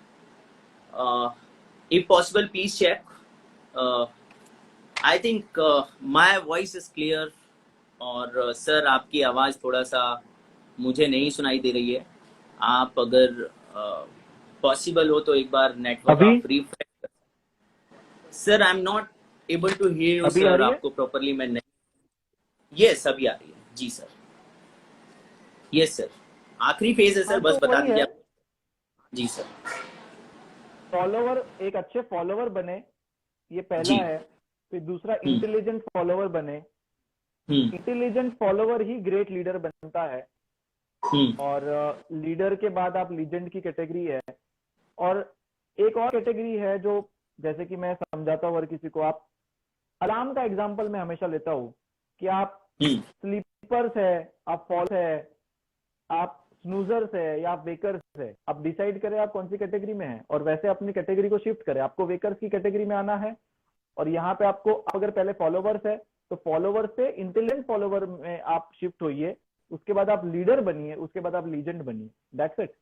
If possible please check. I think my voice is clear, और सर आपकी आवाज थोड़ा सा मुझे नहीं सुनाई दे रही है। आप अगर पॉसिबल हो तो एक बार नेटवर्क
अभी
आप refresh. Sir I am not able to hear you
अभी आ
सर,
रही है?
आपको प्रॉपरली मैं नहीं। यस अभी आ रही है जी सर। यस सर आखिरी फेज है सर,
हाँ,
बस
तो
बता
वही
दीजिए
है,
आप। जी सर।
फॉलोवर, एक अच्छे फॉलोवर बने, ये पहला
जी
है। फिर दूसरा,
हम्म
इंटेलिजेंट फॉलोवर बने।
हम्म
इंटेलिजेंट फॉलोवर ही ग्रेट लीडर बनता है,
हम्म
और लीडर के बाद आप लीजेंड की कैटेगरी है। और एक और कैटेगरी है जो, जैसे कि मैं समझाता हूँ हर किसी को, आप अलार्म का एग्जांपल मैं हमेशा लेता हूँ कि आप
हम्म
स्लीपर्स है, आप फॉल है, आप स्नूजर्स है, या आप वेकर्स है। आप डिसाइड करें आप कौन सी कैटेगरी में है, और वैसे अपनी कैटेगरी को शिफ्ट करें। आपको वेकर्स की कैटेगरी में आना है, और यहाँ पे आपको, अगर पहले फॉलोवर्स है तो फॉलोवर से इंटेलिजेंट फॉलोवर में आप शिफ्ट होइए, उसके बाद आप लीडर बनिए, उसके बाद आप लीजेंड बनिए। That's it.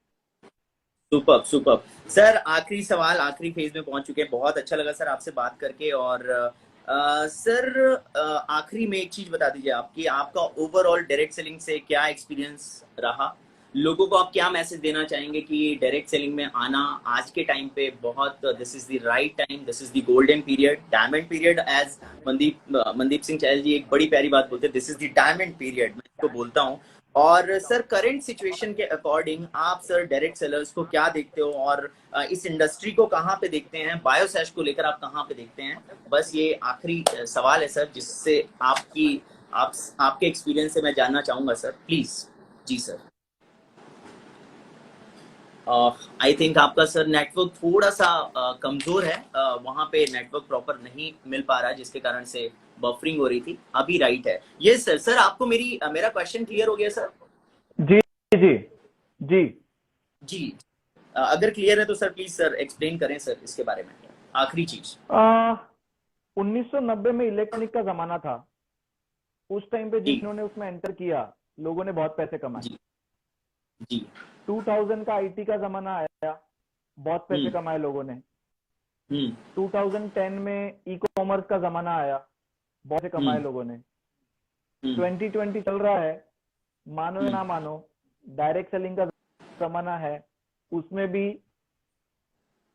Super super sir. आखिरी सवाल, आखिरी फेज में पहुंच चुके हैं। बहुत अच्छा लगा सर आपसे बात करके। और सर आखिरी में एक चीज बता दीजिए आपकी, आपका ओवरऑल डायरेक्ट सेलिंग से क्या एक्सपीरियंस रहा? लोगों को आप क्या मैसेज देना चाहेंगे कि डायरेक्ट सेलिंग में आना आज के टाइम पे बहुत, this is the right time, this is the golden period, diamond period, as Mandeep Singh Chahal ji एक बड़ी प्यारी बात बोलते हैं, this is the diamond period, मैं इसको बोलता हूँ। और सर करंट सिचुएशन के अकॉर्डिंग आप सर डायरेक्ट सेलर्स को क्या देखते हो, और इस इंडस्ट्री को कहाँ पे देखते हैं, बायोसैश को लेकर आप कहाँ पे देखते हैं? बस ये आखिरी सवाल है सर, जिससे आपके एक्सपीरियंस से मैं जानना चाहूंगा सर, प्लीज। जी सर। आई थिंक आपका सर नेटवर्क थोड़ा सा कमजोर है, वहां पे नेटवर्क प्रॉपर नहीं मिल पा रहा है, जिसके कारण से बफरिंग हो रही थी। अभी राइट है। Yes sir. सर आपको मेरा क्वेश्चन क्लियर हो गया सर?
जी जी जी।
जी अगर क्लियर है तो सर प्लीज सर एक्सप्लेन करें सर इसके बारे में। आखिरी चीज,
1990 में इलेक्ट्रॉनिक का जमाना था। उस टाइम पे
जी
जिन्होंने उसमें एंटर किया, लोगों ने बहुत पैसे कमाए।
जी जी
2000 का आईटी का जमाना आया, बहुत पैसे
हम्म
कमाए लोगों ने।
हम्म
2010 में ई कॉमर्स का जमाना आया, बहुत पैसे कमाए
हम्म
लोगों ने।
हम्म
2020 चल रहा है, मानो या
हम्म
ना मानो, डायरेक्ट सेलिंग का जमाना है, उसमें भी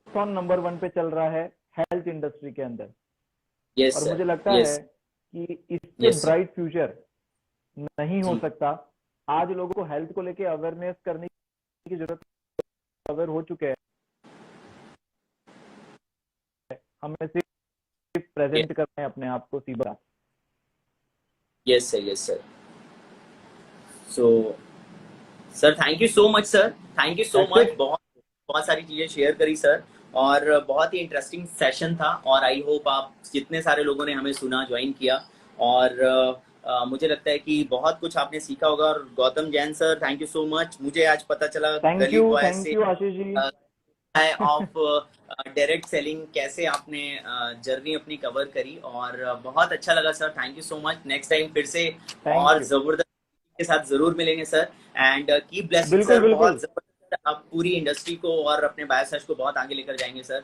नंबर 1 पे चल रहा है हेल्थ इंडस्ट्री के अंदर।
यस
और
सर।
मुझे लगता है
यस
कि इससे
यस सर।
ब्राइट फ्यूचर नहीं हो
जी
सकता। आज लोगों को हेल्थ को लेके अवेयरनेस करने की जरूरत, अवेयर हो चुके हैं, हमें सिर्फ प्रेजेंट करना है अपने आप को सीधा।
Yes sir. Yes sir. So sir thank you so much sir, thank you so
that's
much.
It.
बहुत बहुत सारी चीजें शेयर करी सर, और बहुत ही इंटरेस्टिंग सेशन था। और आई होप आप जितने सारे लोगों ने हमें सुना, ज्वाइन किया, और मुझे लगता है कि बहुत कुछ आपने सीखा होगा। और Gautam Jain sir, thank you so much. मुझे आज पता चला
थैंक
गली बॉय
थैंक
से
you Ashish ji.
Of direct selling, कैसे आपने जर्नी अपनी कवर करी, और बहुत अच्छा लगा sir. Thank you so much. Next time फिर से
थैंक
और
यू।
जबरदस्त के साथ जरूर मिलेंगे सर। एंड कीप ब्लेसिंग
बिल्कुल
सर।
बिल्कुल।
बहुत जबरदस्त, आप पूरी इंडस्ट्री को और अपने बायोसर्च को बहुत आगे लेकर जाएंगे sir.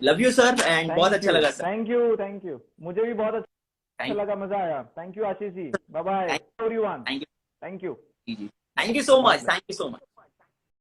Love you sir, and बहुत
थैंक
अच्छा
यू
लगा sir.
Thank you thank you, मुझे भी बहुत अच्छा
थैंक
लगा, मजा आया। Thank you Ashish ji, bye bye
you.
Everyone.
Thank
thank you.
You. Thank you so
god
much.
Bless.
Thank you so much.